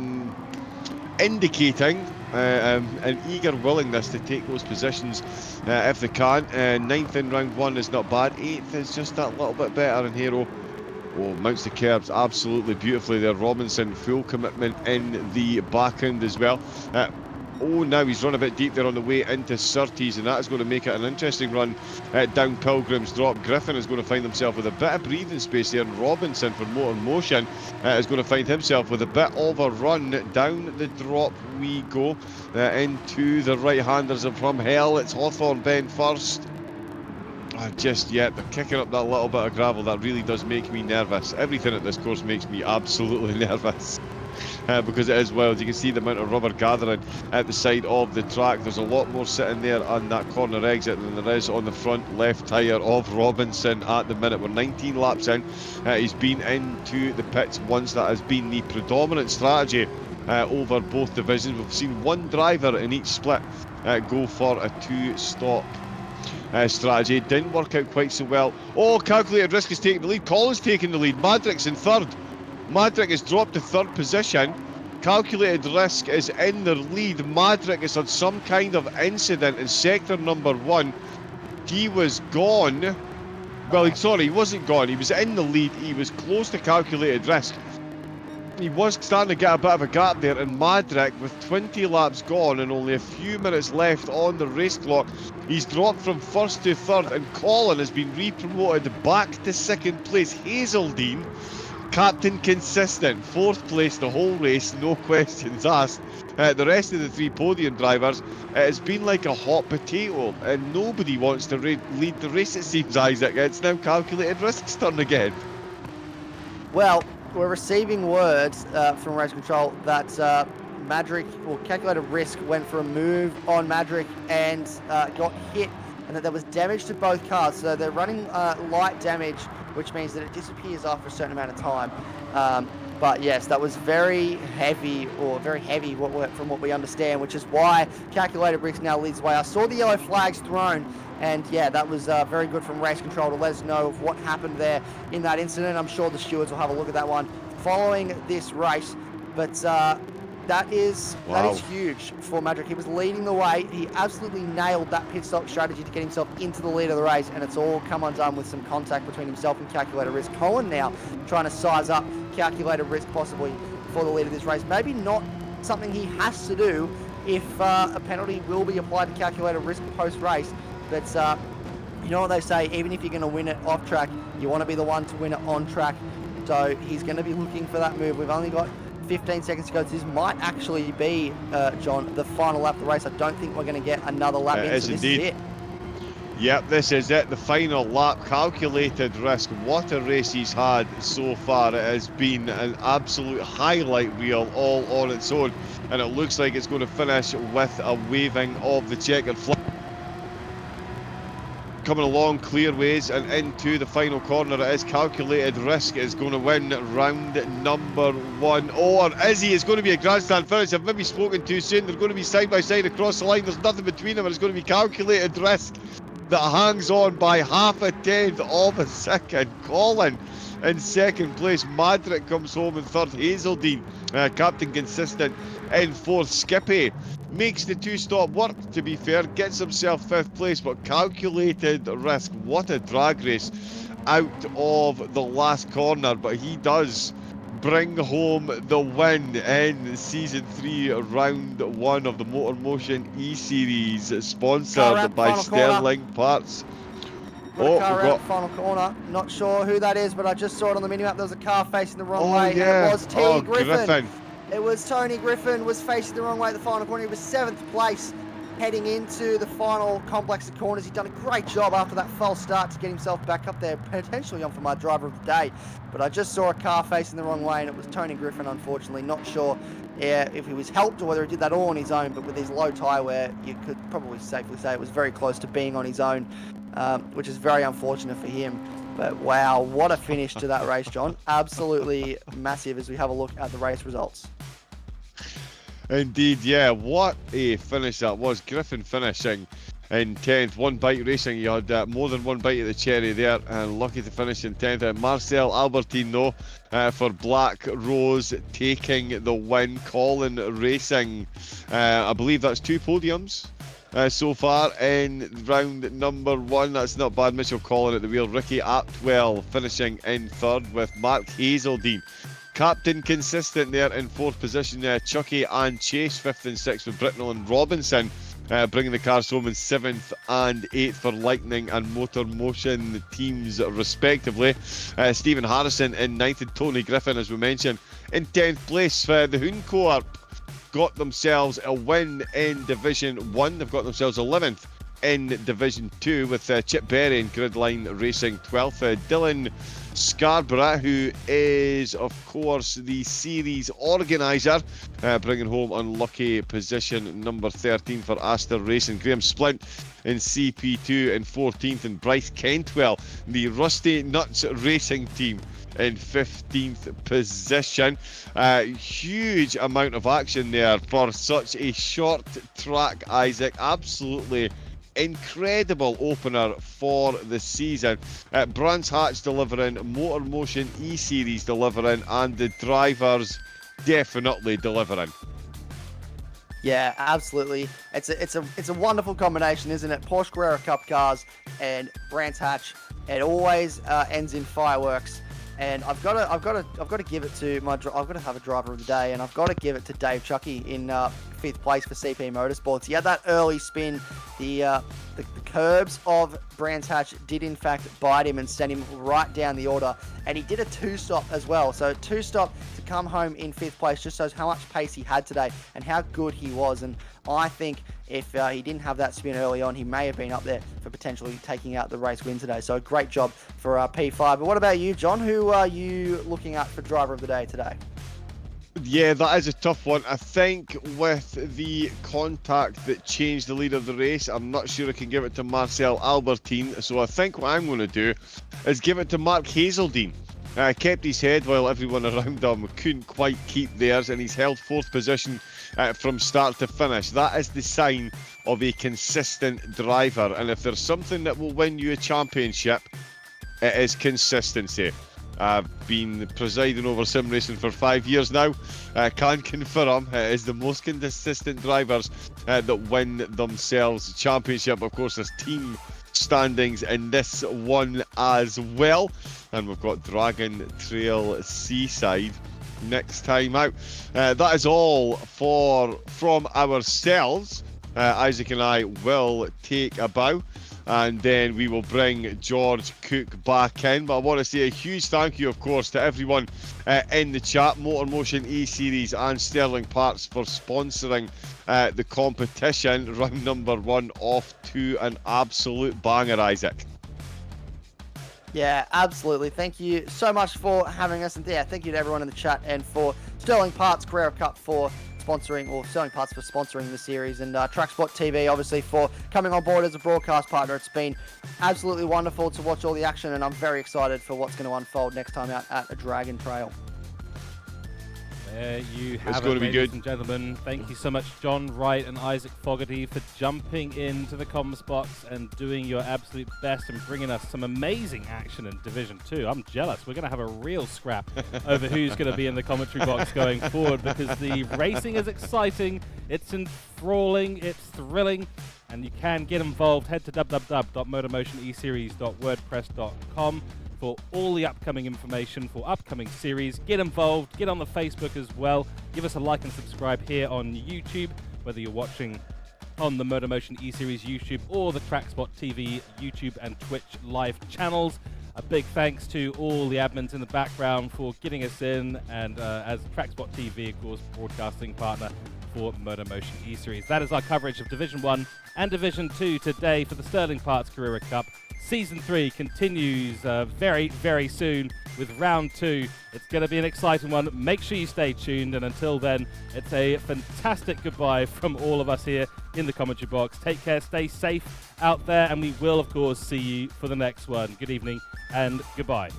[SPEAKER 2] indicating an eager willingness to take those positions if they can. 9th in round 1 is not bad. 8th is just that little bit better, and Hero mounts the curbs absolutely beautifully there. Robinson, full commitment in the background as well. Now he's run a bit deep there on the way into Surtees, and that is going to make it an interesting run down Pilgrim's Drop. Griffin is going to find himself with a bit of breathing space there, and Robinson for MotorMotion is going to find himself with a bit of a run down the drop. We go into the right-handers from hell. It's Hawthorne Bend first. They're kicking up that little bit of gravel. That really does make me nervous. Everything at this course makes me absolutely nervous. Because it is wild. You can see the amount of rubber gathering at the side of the track. There's a lot more sitting there on that corner exit than there is on the front left tyre of Robinson at the minute. We're 19 laps in. He's been into the pits once. That has been the predominant strategy over both divisions. We've seen one driver in each split go for a 2-stop strategy. It didn't work out quite so well. Calculated risk is taking the lead. Colin's taking the lead. Madrick's in 3rd. Madrick has dropped to 3rd position. Calculated risk is in the lead. Madrick has had some kind of incident in sector number 1. He was gone. Well, he wasn't gone. He was in the lead. He was close to calculated risk. He was starting to get a bit of a gap there, and Madrick, with 20 laps gone and only a few minutes left on the race clock, he's dropped from 1st to 3rd, and Colin has been re-promoted back to 2nd place. Hazelden, captain consistent, 4th place the whole race, no questions asked. The rest of the 3 podium drivers, it has been like a hot potato, and nobody wants to lead the race, it seems, Isaac. It's now calculated risk's turn again.
[SPEAKER 3] Well, we're receiving words from race control that calculated risk went for a move on Madrick and got hit, and that there was damage to both cars. So they're running light damage, which means that it disappears after a certain amount of time. But yes, that was very heavy from what we understand, which is why Calculated Bricks now leads the way. I saw the yellow flags thrown, and yeah, that was very good from race control to let us know of what happened there in that incident. I'm sure the stewards will have a look at that one following this race. But that is huge for Madrick. He was leading the way. He absolutely nailed that pit stop strategy to get himself into the lead of the race, and it's all come undone with some contact between himself and Calculated Risk. Colin now trying to size up Calculated Risk possibly for the lead of this race. Maybe not something he has to do if a penalty will be applied to Calculated Risk post-race, but you know what they say, even if you're going to win it off track, you want to be the one to win it on track. So he's going to be looking for that move. We've only got 15 seconds to go. This might actually be, John, the final lap of the race. I don't think we're going to get another lap in, so this is it.
[SPEAKER 2] Yep, this is it, the final lap. Calculated Risk. What a race he's had so far. It has been an absolute highlight reel all on its own, and it looks like it's going to finish with a waving of the checkered flag. Coming along clearways and into the final corner, it is Calculated Risk is going to win round number 1. Or is he? It's going to be a grandstand finish. I've maybe spoken too soon. They're going to be side by side across the line. There's nothing between them, and it's going to be Calculated Risk that hangs on by 1/10 of a second. Colin in second place. Madrick comes home in third. Hazeldine, Captain Consistent, in fourth. Skippy makes the two-stop work, to be fair, gets himself 5th place, but Calculated Risk, what a drag race out of the last corner, but he does bring home the win in Season 3, Round 1 of the MotorMotion E-Series, sponsored by Sterling Parts.
[SPEAKER 3] Carrera, final corner. Not sure who that is, but I just saw it on the minimap. There was a car facing the wrong way, and it was T. Griffin. It was Tony Griffin was facing the wrong way at the final corner. He was 7th place heading into the final complex of corners. He'd done a great job after that false start to get himself back up there, potentially on for my driver of the day. But I just saw a car facing the wrong way, and it was Tony Griffin, unfortunately. Not sure if he was helped or whether he did that all on his own, but with his low tyre wear, you could probably safely say it was very close to being on his own, which is very unfortunate for him. But wow, what a finish to that race, John. Absolutely massive as we have a look at the race results.
[SPEAKER 2] Indeed, yeah, what a finish that was. Griffin finishing in 10th. One bite racing, you had more than one bite of the cherry there, and lucky to finish in 10th. Marcel Albertine, though, for Black Rose taking the win. Colin Racing, I believe that's 2 podiums so far in round number 1. That's not bad. Mitchell Collin at the wheel. Ricky Aptwell finishing in 3rd with Mark Hazeldine. Captain Consistent there in 4th position. Chucky and Chase 5th and 6th with Britnell and Robinson bringing the cars home in 7th and 8th for Lightning and MotorMotion teams respectively. Stephen Harrison in 9th and Tony Griffin, as we mentioned, in 10th place. The Hoon Corp got themselves a win in Division 1. They've got themselves 11th in Division 2 with Chip Berry and Gridline Racing 12th. Dylan Scarborough, who is of course the series organiser, bringing home unlucky position number 13 for Astor Racing. Graham Splint in CP2 in 14th, and Bryce Kentwell, the Rusty Nuts Racing team, in 15th position. Huge amount of action there for such a short track, Isaac. Absolutely incredible opener for the season. Brands Hatch delivering, MotorMotion E-Series delivering, and the drivers definitely delivering.
[SPEAKER 3] Yeah, absolutely. It's a wonderful combination, isn't it? Porsche Carrera Cup cars and Brands Hatch. It always ends in fireworks. And I've got to give it to I've got to have a driver of the day, and I've got to give it to Dave Chucky in 5th place for CP Motorsports. He had that early spin. The curbs of Brands Hatch did in fact bite him and send him right down the order, and he did a 2-stop as well. So 2-stop to come home in 5th place just shows how much pace he had today and how good he was. And I think if he didn't have that spin early on, he may have been up there for potentially taking out the race win today. So great job for P5. But what about you, John? Who are you looking at for driver of the day today?
[SPEAKER 2] Yeah, that is a tough one. I think with the contact that changed the lead of the race, I'm not sure I can give it to Marcel Albertine. So I think what I'm going to do is give it to Mark Hazeldine. kept his head while everyone around him couldn't quite keep theirs, and he's held 4th position from start to finish. That is the sign of a consistent driver, and if there's something that will win you a championship, it is consistency. I've been presiding over sim racing for 5 years now. Can confirm it is the most consistent drivers that win themselves the championship. Of course, there's team standings in this one as well, and we've got Dragon Trail Seaside next time out. That is all from ourselves. Isaac and I will take a bow, and then we will bring George Cook back in. But I want to say a huge thank you, of course, to everyone in the chat, MotorMotion E-Series and Sterling Parts for sponsoring the competition. Round number 1 off to an absolute banger, Isaac.
[SPEAKER 3] Yeah, absolutely. Thank you so much for having us, and yeah, thank you to everyone in the chat and for Sterling Parts Carrera Cup for sponsoring, or Sterling Parts for sponsoring the series, and TrackSpotTV obviously for coming on board as a broadcast partner. It's been absolutely wonderful to watch all the action, and I'm very excited for what's going to unfold next time out at a Dragon Trail.
[SPEAKER 1] There you have
[SPEAKER 2] It's
[SPEAKER 1] it,
[SPEAKER 2] going to be
[SPEAKER 1] ladies
[SPEAKER 2] good.
[SPEAKER 1] and gentlemen. Thank you so much, John Wright and Isaac Fogarty, for jumping into the comms box and doing your absolute best and bringing us some amazing action in Division 2. I'm jealous. We're going to have a real scrap over who's going to be in the commentary box going forward, because the racing is exciting, it's enthralling, it's thrilling, and you can get involved. Head to www.motormotioneseries.wordpress.com for all the upcoming information for upcoming series. Get involved, get on the Facebook as well. Give us a like and subscribe here on YouTube, whether you're watching on the MotorMotion E-Series YouTube or the TrackSpotTV YouTube and Twitch live channels. A big thanks to all the admins in the background for getting us in, and as TrackSpotTV, of course, broadcasting partner for MotorMotion E-Series. That is our coverage of Division 1 and Division 2 today for the Sterling Parts Carrera Cup. Season 3 continues very, very soon with round 2. It's going to be an exciting one. Make sure you stay tuned, and until then, it's a fantastic goodbye from all of us here in the commentary box. Take care, stay safe out there, and we will, of course, see you for the next one. Good evening and goodbye.